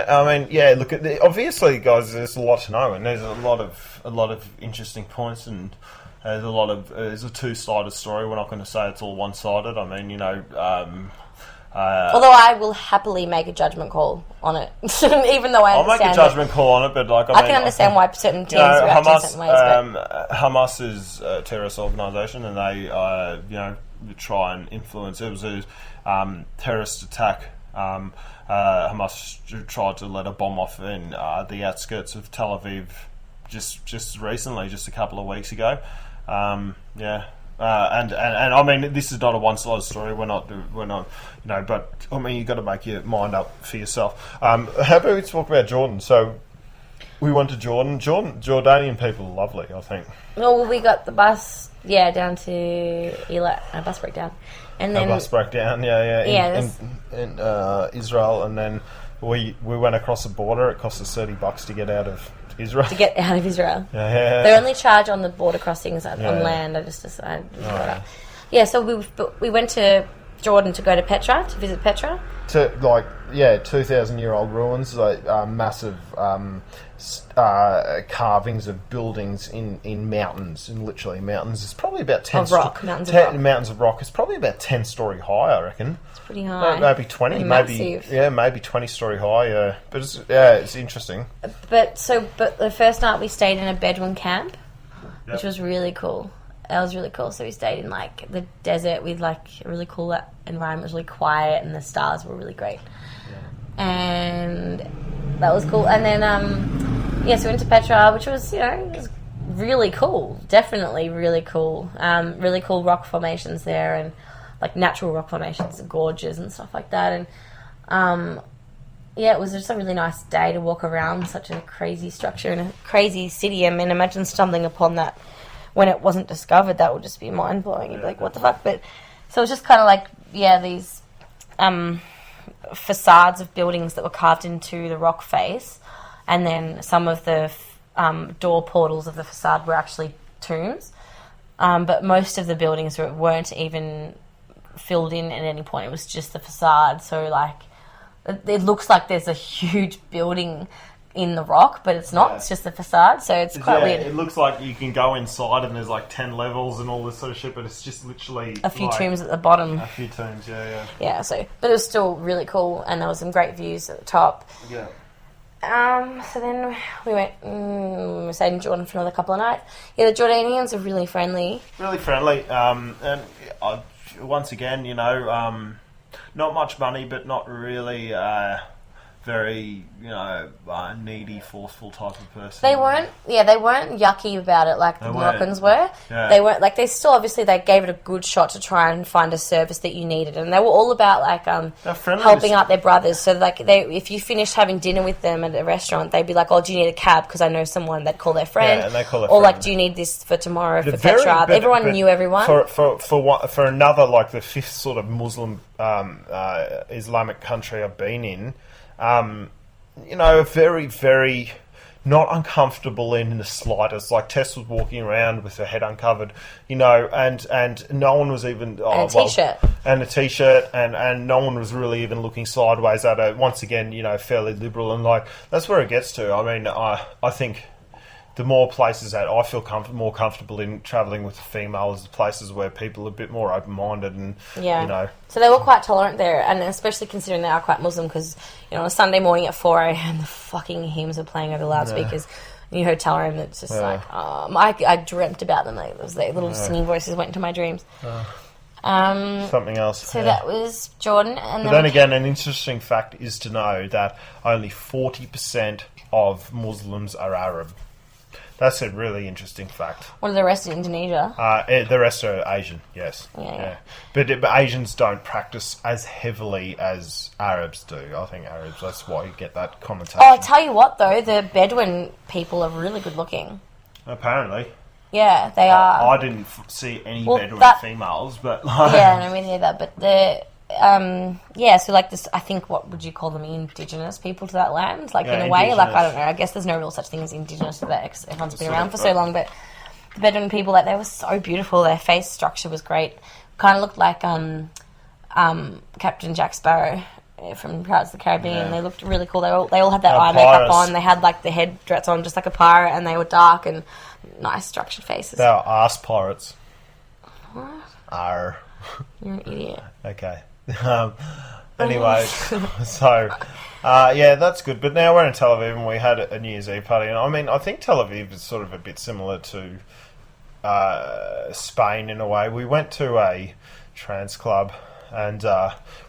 yeah. Look, obviously, guys, there's a lot to know, and there's a lot of interesting points, and there's a two-sided story. We're not going to say it's all one-sided. I mean, although I will happily make a judgment call on it, even though I'll make a judgment call on it, but I can understand why certain teams react in certain ways. Hamas is a terrorist organisation, and they try and influence. It was a terrorist attack. Hamas tried to let a bomb off in the outskirts of Tel Aviv just recently, just a couple of weeks ago. And I mean, this is not a one-sided story. We're not, but I mean, you've got to make your mind up for yourself. How about we talk about Jordan? So we went to Jordan. Jordanian people are lovely, I think. Well, we got the bus, down to Eilat, a bus breakdown. And then a bus breakdown, in Israel, and then we went across the border. It cost us $30 to get out of Israel. Yeah. They only charge on the border crossings on land. I just decided. So we went to Jordan to go to Petra, to visit Petra. 2,000-year-old ruins, massive carvings of buildings in mountains, in literally mountains. It's probably about 10 mountains of rock. It's probably about 10-story high, I reckon. It's pretty high. Maybe 20. Maybe 20-story high. Yeah, but it's interesting. But the first night we stayed in a Bedouin camp, which was really cool. That was really cool. So we stayed in the desert with a really cool environment. It was really quiet, and the stars were really great. Yeah. And that was cool. And then so we went to Petra, which was it was really cool. Definitely really cool. Really cool rock formations there, and natural rock formations, gorges and stuff like that. And it was just a really nice day to walk around such a crazy structure in a crazy city. I mean, imagine stumbling upon that when it wasn't discovered. That would just be mind-blowing. You'd be like, what the fuck? But so it was just kind of these facades of buildings that were carved into the rock face, and then some of the door portals of the facade were actually tombs. But most of the buildings weren't even filled in at any point. It was just the facade. So it looks like there's a huge building in the rock, but it's not. Yeah. It's just the facade, so it's quite weird. It looks like you can go inside and there's 10 levels and all this sort of shit, but it's just literally a few tombs at the bottom. A few tombs, yeah. Yeah, but it was still really cool, and there was some great views at the top. Yeah. So then we went, we stayed in Jordan for another couple of nights. Yeah, the Jordanians are really friendly. Really friendly, and once again, not much money, but not really very, needy, forceful type of person. They weren't yucky about it like the Moroccans were. Yeah. They weren't, they still, obviously, they gave it a good shot to try and find a service that you needed. And they were all about, helping out their brothers. So, if you finished having dinner with them at a restaurant, they'd be like, oh, do you need a cab? Because I know someone. They'd call their friend. Yeah, and they call their friend. Do you need this for tomorrow for Petra? Everyone knew everyone. For another, the fifth sort of Muslim Islamic country I've been in, very, very not uncomfortable in the slightest. Like Tess was walking around with her head uncovered, and no one was even and a t-shirt, and no one was really even looking sideways at her. Once again, fairly liberal, and like that's where it gets to. I mean, I think the more places that I feel more comfortable in travelling with a female is the places where people are a bit more open-minded and, So they were quite tolerant there, and especially considering they are quite Muslim, because, on a Sunday morning at 4 a.m, the fucking hymns are playing over the loudspeakers in your hotel room. It's just I dreamt about them. Like, those little singing voices went into my dreams. Something else. So that was Jordan. And then again, an interesting fact is to know that only 40% of Muslims are Arab. That's a really interesting fact. What are the rest in Indonesia? The rest are Asian, yes. Yeah. But Asians don't practice as heavily as Arabs do. I think Arabs, that's why you get that connotation. Oh, I'll tell you what, though, the Bedouin people are really good looking. Apparently. Yeah, they are. I didn't see any Bedouin females, but... Yeah, no, me neither. But so like this, I think, what would you call them, indigenous people to that land? Like, in a way, like, I don't know, I guess there's no real such thing as indigenous to that, everyone's been around for so long, but the Bedouin people, like, they were so beautiful, their face structure was great, kind of looked like Captain Jack Sparrow from Pirates of the Caribbean. They looked really cool. They all had that eye makeup on, they had, like, the head dress on just like a pirate, and they were dark and nice structured faces. They were arse pirates. What? Arr. You're an idiot. Okay. Anyway, so that's good. But now we're in Tel Aviv and we had a New Year's Eve party. And I mean, I think Tel Aviv is sort of a bit similar to Spain in a way. We went to a trance club and,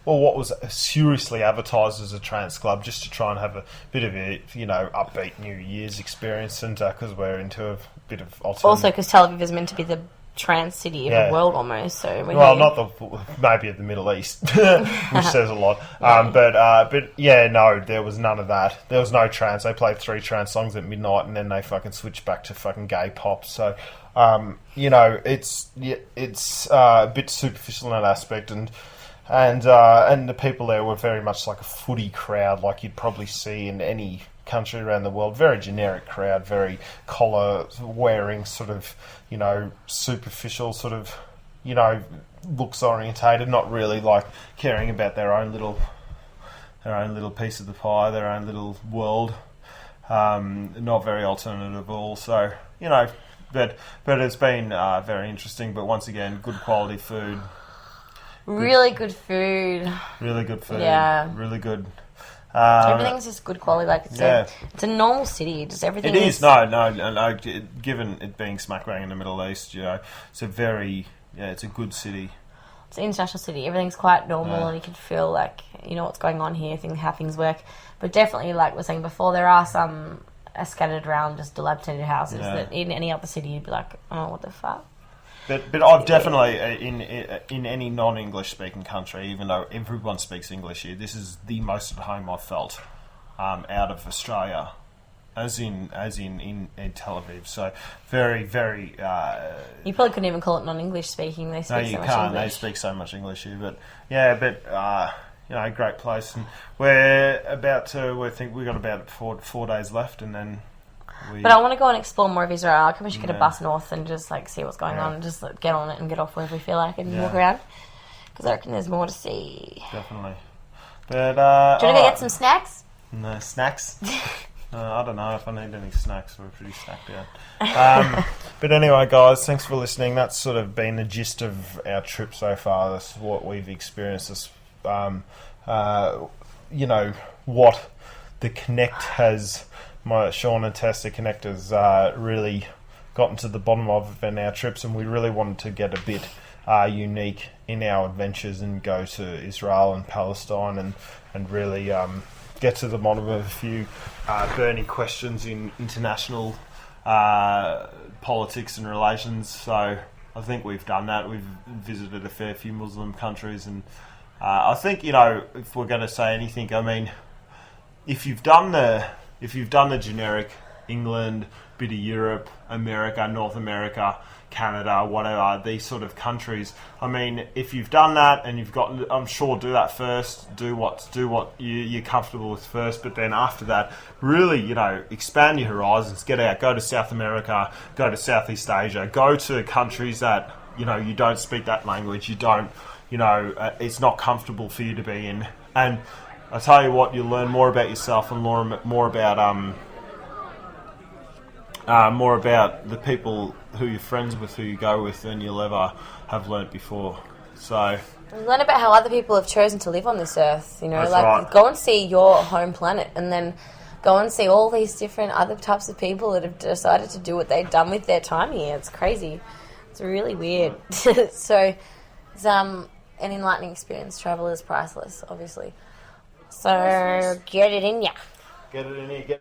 what was seriously advertised as a trance club, just to try and have a bit of a, upbeat New Year's experience, and because we're into a bit of alternative. Also, because Tel Aviv is meant to be the trans city of the world almost. So maybe of the Middle East, which says a lot. There was none of that. There was no trance. They played 3 trance songs at midnight, and then they fucking switched back to fucking gay pop. So, it's a bit superficial in that aspect, and the people there were very much like a footy crowd, like you'd probably see in any country around the world. Very generic crowd, very collar wearing, sort of, superficial, sort of, looks orientated, not really like caring about their own little piece of the pie, their own little world. Not very alternative at all. So, but it's been very interesting. But once again, good quality food. Really good food. Really good food. Yeah. Really good. Everything's just good quality. Like it's a normal city. Just everything. It is. No. Given it being smack bang in the Middle East, it's a very it's a good city. It's an international city. Everything's quite normal, and you can feel like what's going on here, how things work. But definitely, like we were saying before, there are some scattered around just dilapidated houses that in any other city you'd be like, oh, what the fuck. But I've definitely, in any non-English speaking country, even though everyone speaks English here, this is the most at home I've felt out of Australia, as in Tel Aviv. So very, very... you probably couldn't even call it non-English speaking. They speak so much English. They speak so much English here. But great place. And we think we've got about four days left, and then... But I want to go and explore more of Israel. I reckon we should get a bus north and just see what's going on, and just get on it and get off wherever we feel like and walk around. Because I reckon there's more to see. Definitely. But do you want to go get some snacks? No snacks. I don't know if I need any snacks. We're pretty snacked out. But anyway, guys, thanks for listening. That's sort of been the gist of our trip so far. That's what we've experienced. What the Connect has. Shaun and Tess, the Connectors, really gotten to the bottom of in our trips, and we really wanted to get a bit unique in our adventures and go to Israel and Palestine and really get to the bottom of a few burning questions in international politics and relations. So I think we've done that. We've visited a fair few Muslim countries, and I think, if we're going to say anything, I mean, if you've done the generic England, bit of Europe, America, North America, Canada, whatever, these sort of countries. I mean, if you've done that and you've got, I'm sure, do that first. Do what you're comfortable with first. But then after that, really, expand your horizons. Get out. Go to South America. Go to Southeast Asia. Go to countries that you don't speak that language. You don't. It's not comfortable for you to be in. And I tell you what, you'll learn more about yourself and more about the people who you're friends with, who you go with, than you'll ever have learnt before. So learn about how other people have chosen to live on this earth. That's right. Go and see your home planet, and then go and see all these different other types of people that have decided to do what they've done with their time here. It's crazy. It's really weird. So it's an enlightening experience. Travel is priceless, obviously. So get it in ya. Get it in here.